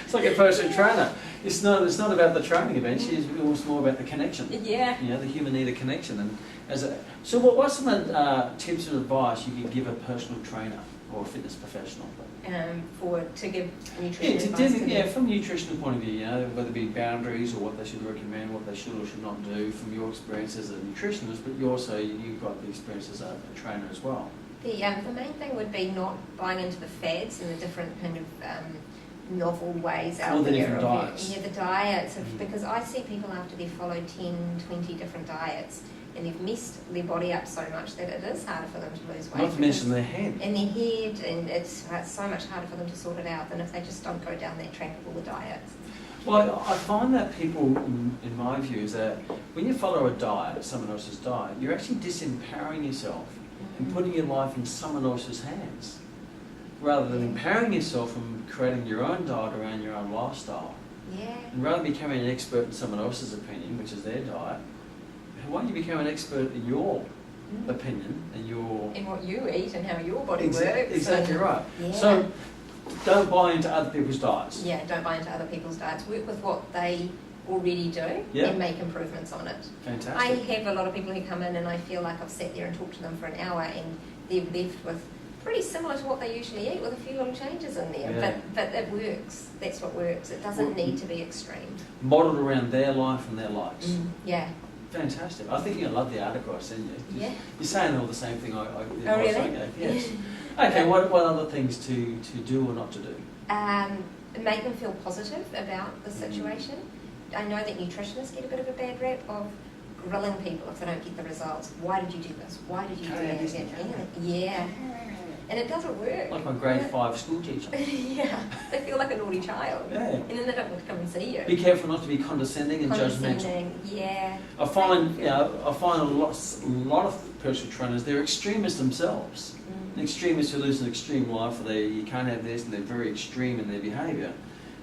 A: It's like a personal trainer. It's not about the training eventually, it's more about the connection.
B: Yeah.
A: You know, the human need a connection. And so what's some tips and advice you can give a personal trainer or a fitness professional?
B: To give nutrition
A: Yeah,
B: advice to them.
A: from a nutritional point of view, you know, whether it be boundaries or what they should recommend, what they should or should not do from your experience as a nutritionist, but you've got the experience as a trainer as well.
B: The main thing would be not buying into the fads and the different kind of novel ways out
A: All the
B: there.
A: different diets.
B: Yeah, the diets. Because I see people after they've followed 10, 20 different diets, and they've messed their body up so much that it is harder for them to lose weight.
A: Not to mention their head.
B: In their head, and it's so much harder for them to sort it out than if they just don't go down that track of all the diets.
A: Well, I find that people, in my view, is that when you follow a diet, someone else's diet, you're actually disempowering yourself and putting your life in someone else's hands, rather than empowering yourself and creating your own diet around your own lifestyle.
B: Yeah.
A: And rather than becoming an expert in someone else's opinion, which is their diet, why don't you become an expert in your opinion and your...
B: In what you eat and how your body works.
A: Exactly right.
B: Yeah.
A: So don't buy into other people's diets.
B: Yeah, don't buy into other people's diets. Work with what they already do
A: Yeah.
B: and make improvements on it.
A: Fantastic.
B: I have a lot of people who come in and I feel like I've sat there and talked to them for an hour and they've left with pretty similar to what they usually eat with a few little changes in there.
A: Yeah.
B: But it works. That's what works. It doesn't need to be extreme.
A: Modelled around their life and their likes.
B: Yeah.
A: Fantastic. I think you'll love the article I sent you.
B: Yeah.
A: You're saying all the same thing I
B: Oh, really?
A: I gave. Yes. Okay, what other things to do or not to do?
B: Make them feel positive about the situation. I know that nutritionists get a bit of a bad rap of grilling people if they don't get the results. Why did you do this? Why did you do that? Yeah. And it doesn't work.
A: Like my grade 5 school teacher.
B: Yeah. They feel like a naughty child.
A: Yeah.
B: And then they don't want to come and see you.
A: Be careful not to be condescending and judgmental.
B: Condescending, yeah.
A: I find a lot of personal trainers, they're extremists themselves. An extremist who lives an extreme life, where you can't have this, and they're very extreme in their behaviour.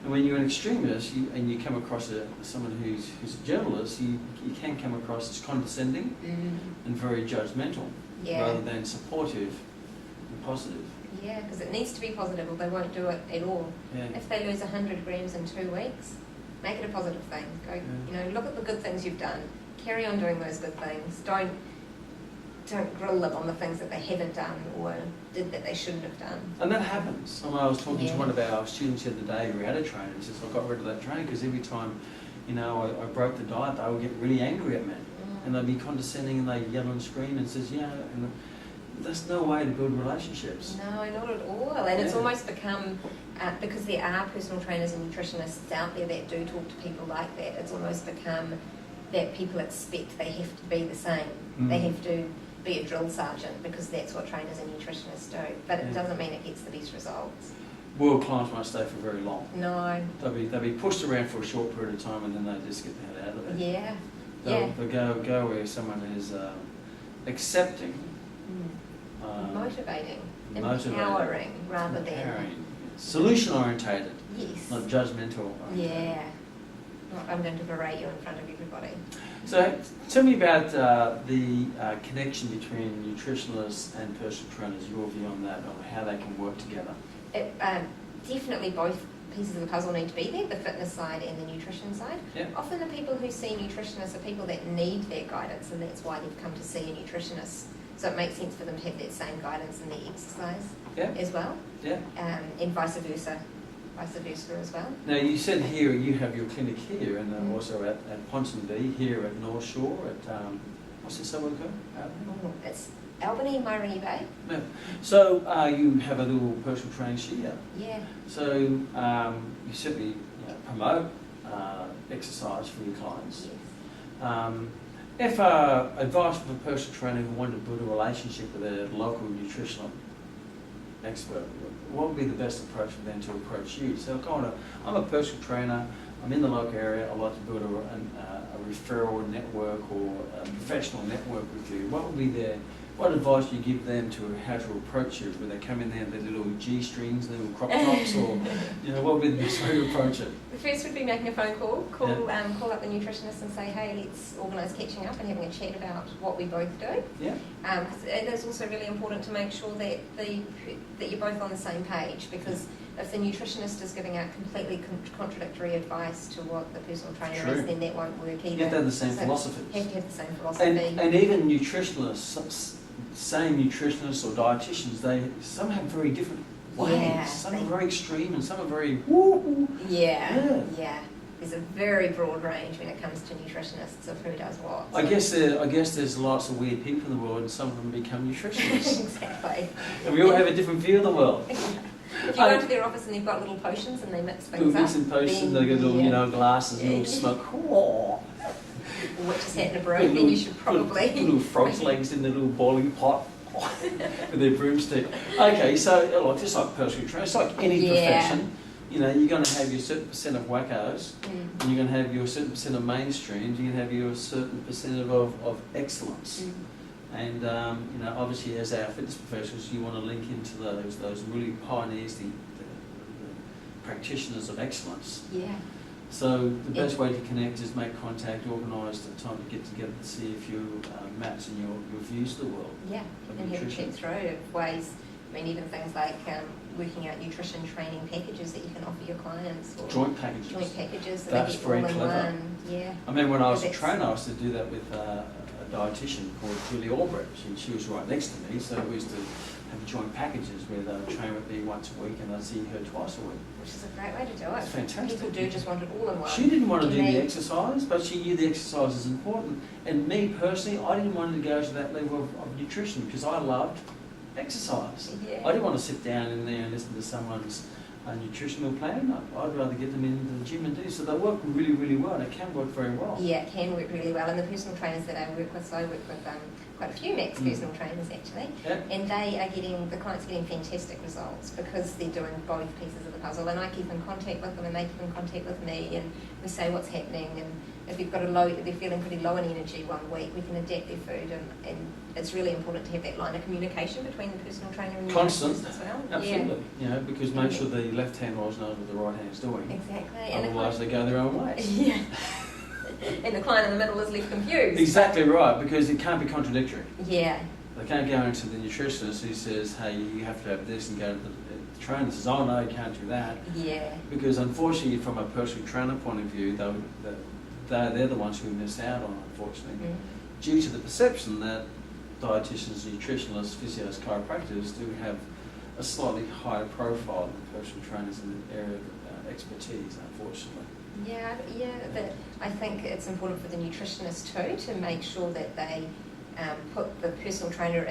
A: And when you're an extremist and you come across someone who's a journalist, you can come across as condescending and very judgmental,
B: Yeah.
A: rather than supportive and positive.
B: Yeah, because it needs to be positive or they won't do it at all.
A: Yeah.
B: If they lose 100 grams in 2 weeks, make it a positive thing. Go, look at the good things you've done. Carry on doing those good things. Don't grill them on the things that they haven't done or did that they shouldn't have done.
A: And that happens. I was talking to one of our students the other day who had a trainer. He says, I got rid of that trainer because every time, I broke the diet, they would get really angry at me. And they'd be condescending and they'd yell and scream and says, and that's no way to build relationships.
B: No, not at all. And it's almost become, because there are personal trainers and nutritionists out there that do talk to people like that, it's almost become that people expect they have to be the same. They have to be a drill sergeant because that's what trainers and nutritionists do. But it doesn't mean it gets the best results.
A: World clients won't stay for very long.
B: No.
A: They'll be pushed around for a short period of time and then they just get the hell out of it.
B: Yeah.
A: They'll go where someone is accepting,
B: motivating, empowering rather than
A: solution orientated,
B: yes.
A: not judgmental.
B: Yeah. I'm going to berate you in front of everybody.
A: So tell me about the connection between nutritionalists and personal trainers, your view on that, on how they can work together.
B: Definitely both pieces of the puzzle need to be there, the fitness side and the nutrition side.
A: Yeah.
B: Often the people who see nutritionists are people that need their guidance, and that's why they've come to see a nutritionist. So it makes sense for them to have that same guidance in their exercise as well.
A: Yeah.
B: And vice versa as well.
A: Now you said here you have your clinic here, and also at Ponsonby, here at North Shore, at what's this suburb called?
B: It's Albany, Mairangi Bay.
A: No. So you have a little personal training studio.
B: Yeah.
A: So you simply promote exercise for your clients.
B: Yes.
A: If advice from a personal trainer who wanted to build a relationship with a local nutritional expert, what would be the best approach for them to approach you? So I'm a personal trainer, I'm in the local area, I'd like to build a referral network or a professional network with you. What advice do you give them to how to approach you? Would they come in there with their little G-strings, their little crop tops, or what would be the best way to approach it? The
B: first would be making a phone call, call up the nutritionist and say, hey, let's organise catching up and having a chat about what we both do.
A: Yeah.
B: It is also really important to make sure that that you're both on the same page, because if the nutritionist is giving out completely contradictory advice to what the personal trainer is, then that won't work either.
A: You have to have the same philosophy.
B: You have to have the same philosophy.
A: And even nutritionalists, same nutritionists or dietitians, some have very different ways.
B: Yeah,
A: some are very extreme and some are very woo.
B: Yeah. There's a very broad range when it comes to nutritionists of who does what.
A: So. I guess there's lots of weird people in the world, and some of them become nutritionists.
B: Exactly.
A: And we all have a different view of the world.
B: If you go to their office and they've got little potions and they mix things up,
A: mixing potions, they get little glasses, little smoke.
B: Which is happening to brew, then you should probably
A: little frog's legs in the little boiling pot with their broomstick. Okay, so just like personal training, it's like any profession. You're going to have your certain percent of wackos, and you're going to have your certain percent of mainstreams. You're going to have your certain percent of excellence. And obviously, as our fitness professionals, you want to link into those really pioneers, the practitioners of excellence.
B: Yeah.
A: So the best way to connect is make contact, organise the time to get together to see if you match in your views of the world.
B: Yeah, and have a chat through ways. I mean, even things like working out nutrition training packages that you can offer your clients. Or
A: joint packages.
B: So
A: that's very clever.
B: Yeah.
A: I mean, when I was a trainer, I used to do that with a dietitian called Julie Albrecht, and she was right next to me, so we used to have joint packages where the trainer would be once a week and I'd see her twice a week.
B: Which is a great way to do it.
A: It's fantastic.
B: People do just want it all in one.
A: She didn't want to do the exercise, but she knew the exercise is important. And me personally, I didn't want to go to that level of nutrition because I loved exercise.
B: Yeah.
A: I didn't want to sit down in there and listen to someone's nutritional plan. I'd rather get them into the gym and do so. They work really, really well, and it can work very well.
B: Yeah, it can work really well. And the personal trainers that I work with, so I work with quite a few Max personal trainers actually, and the clients are getting fantastic results because they're doing both pieces of the puzzle. And I keep in contact with them, and they keep in contact with me, and we say what's happening. And if they're feeling pretty low in energy one week, we can adapt their food, and it's really important to have that line of communication between the personal trainer and the
A: constant
B: as well.
A: Absolutely, because make sure the left hand knows what the right hand is doing.
B: Exactly.
A: Otherwise, they go their own way.
B: Yeah. And the client in the middle is left confused.
A: Exactly right, because it can't be contradictory.
B: Yeah.
A: They can't go into the nutritionist who says, hey, you have to have this, and go to the trainer and says, oh no, you can't do that.
B: Yeah.
A: Because unfortunately, from a personal trainer point of view, they're the ones who miss out on, unfortunately, due to the perception that dietitians, nutritionalists, physios, chiropractors do have a slightly higher profile than personal trainers in the area of expertise, unfortunately.
B: Yeah, but I think it's important for the nutritionist too to make sure that they put the personal trainer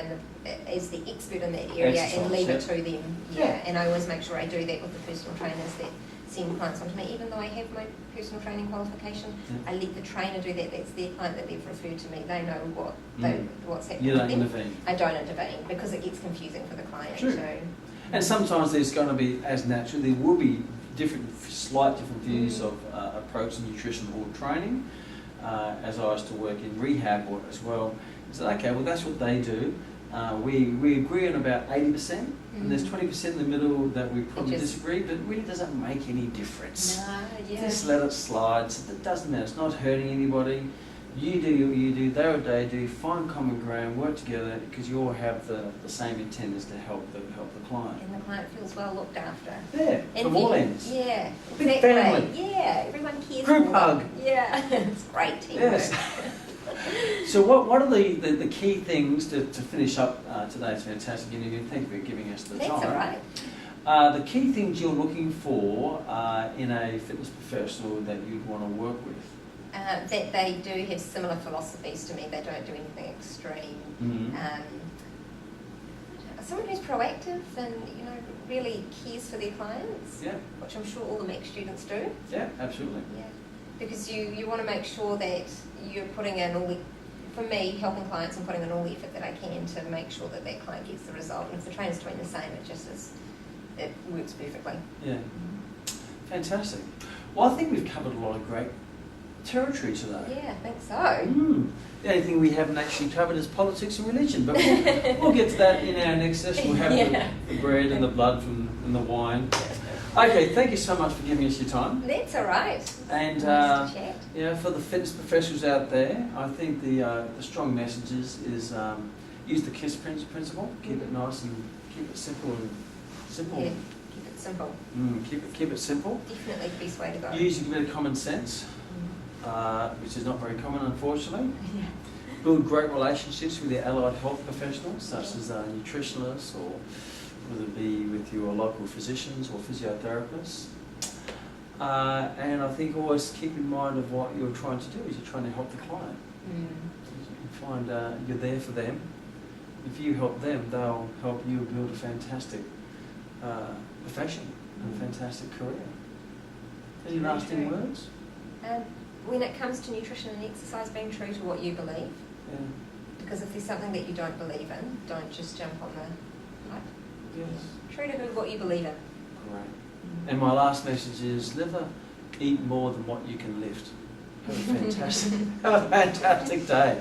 B: as the expert in that area and leave it to them. Yeah, and I always make sure I do that with the personal trainers that send clients on to me. Even though I have my personal training qualification, I let the trainer do that. That's their client that they've referred to me. They know what's happening.
A: You don't intervene.
B: I don't intervene because it gets confusing for the client too.
A: And sometimes there's going to be, as natural, there will be slight different views of approach to nutrition or training. As I used to work in rehab as well, I said, okay, well that's what they do. We agree on about 80%, and there's 20% in the middle that we probably
B: It just-
A: disagree, but it really doesn't make any difference.
B: No, yeah.
A: Just let it slide. So it doesn't matter. It's not hurting anybody. You do what you do, they do, find common ground, work together, because you all have the same intent is to help the client.
B: And the client feels well looked after.
A: Yeah, from all ends.
B: Yeah,
A: Big
B: exactly.
A: family.
B: Yeah, everyone cares.
A: Group
B: for
A: hug.
B: them. Yeah, it's great teamwork.
A: Yes. So what are the key things to finish up today's fantastic interview? Thank you for giving us the
B: That's
A: time.
B: all right.
A: The key things you're looking for in a fitness professional that you'd want to work with?
B: That they do have similar philosophies to me. They don't do anything extreme.
A: Mm-hmm.
B: Someone who's proactive and really cares for their clients,
A: Yeah,
B: which I'm sure all the MEC students do.
A: yeah, absolutely.
B: Yeah, because you want to make sure that you're putting in all the, for me, helping clients and putting in all the effort that I can to make sure that that client gets the result. And if the trainer's doing the same, it works perfectly.
A: Yeah, fantastic. Well, I think we've covered a lot of great territory today.
B: Yeah, I think so.
A: The only thing we haven't actually covered is politics and religion, but we'll get to that in our next session. We'll have the bread and the blood and the wine. Okay, thank you so much for giving us your time.
B: That's all right.
A: And
B: Nice to chat.
A: for the fitness professionals out there, I think the strong message is use the KISS principle. Keep it nice and keep it simple and simple.
B: Yeah, keep it simple.
A: Keep it simple.
B: Definitely the best way to go.
A: Use a bit of common sense, which is not very common, unfortunately.
B: Yeah.
A: Build great relationships with your allied health professionals, such as nutritionists, or whether it be with your local physicians or physiotherapists. And I think always keep in mind of what you're trying to do is you're trying to help the client. You find you're there for them. If you help them, they'll help you build a fantastic profession and a fantastic career. Any
B: Very
A: lasting
B: true.
A: words?
B: When it comes to nutrition and exercise, being true to what you believe.
A: Yeah.
B: Because if there's something that you don't believe in, don't just jump on the hype.
A: Yes.
B: True to what you believe in.
A: Great. And my last message is never eat more than what you can lift. Have a fantastic day.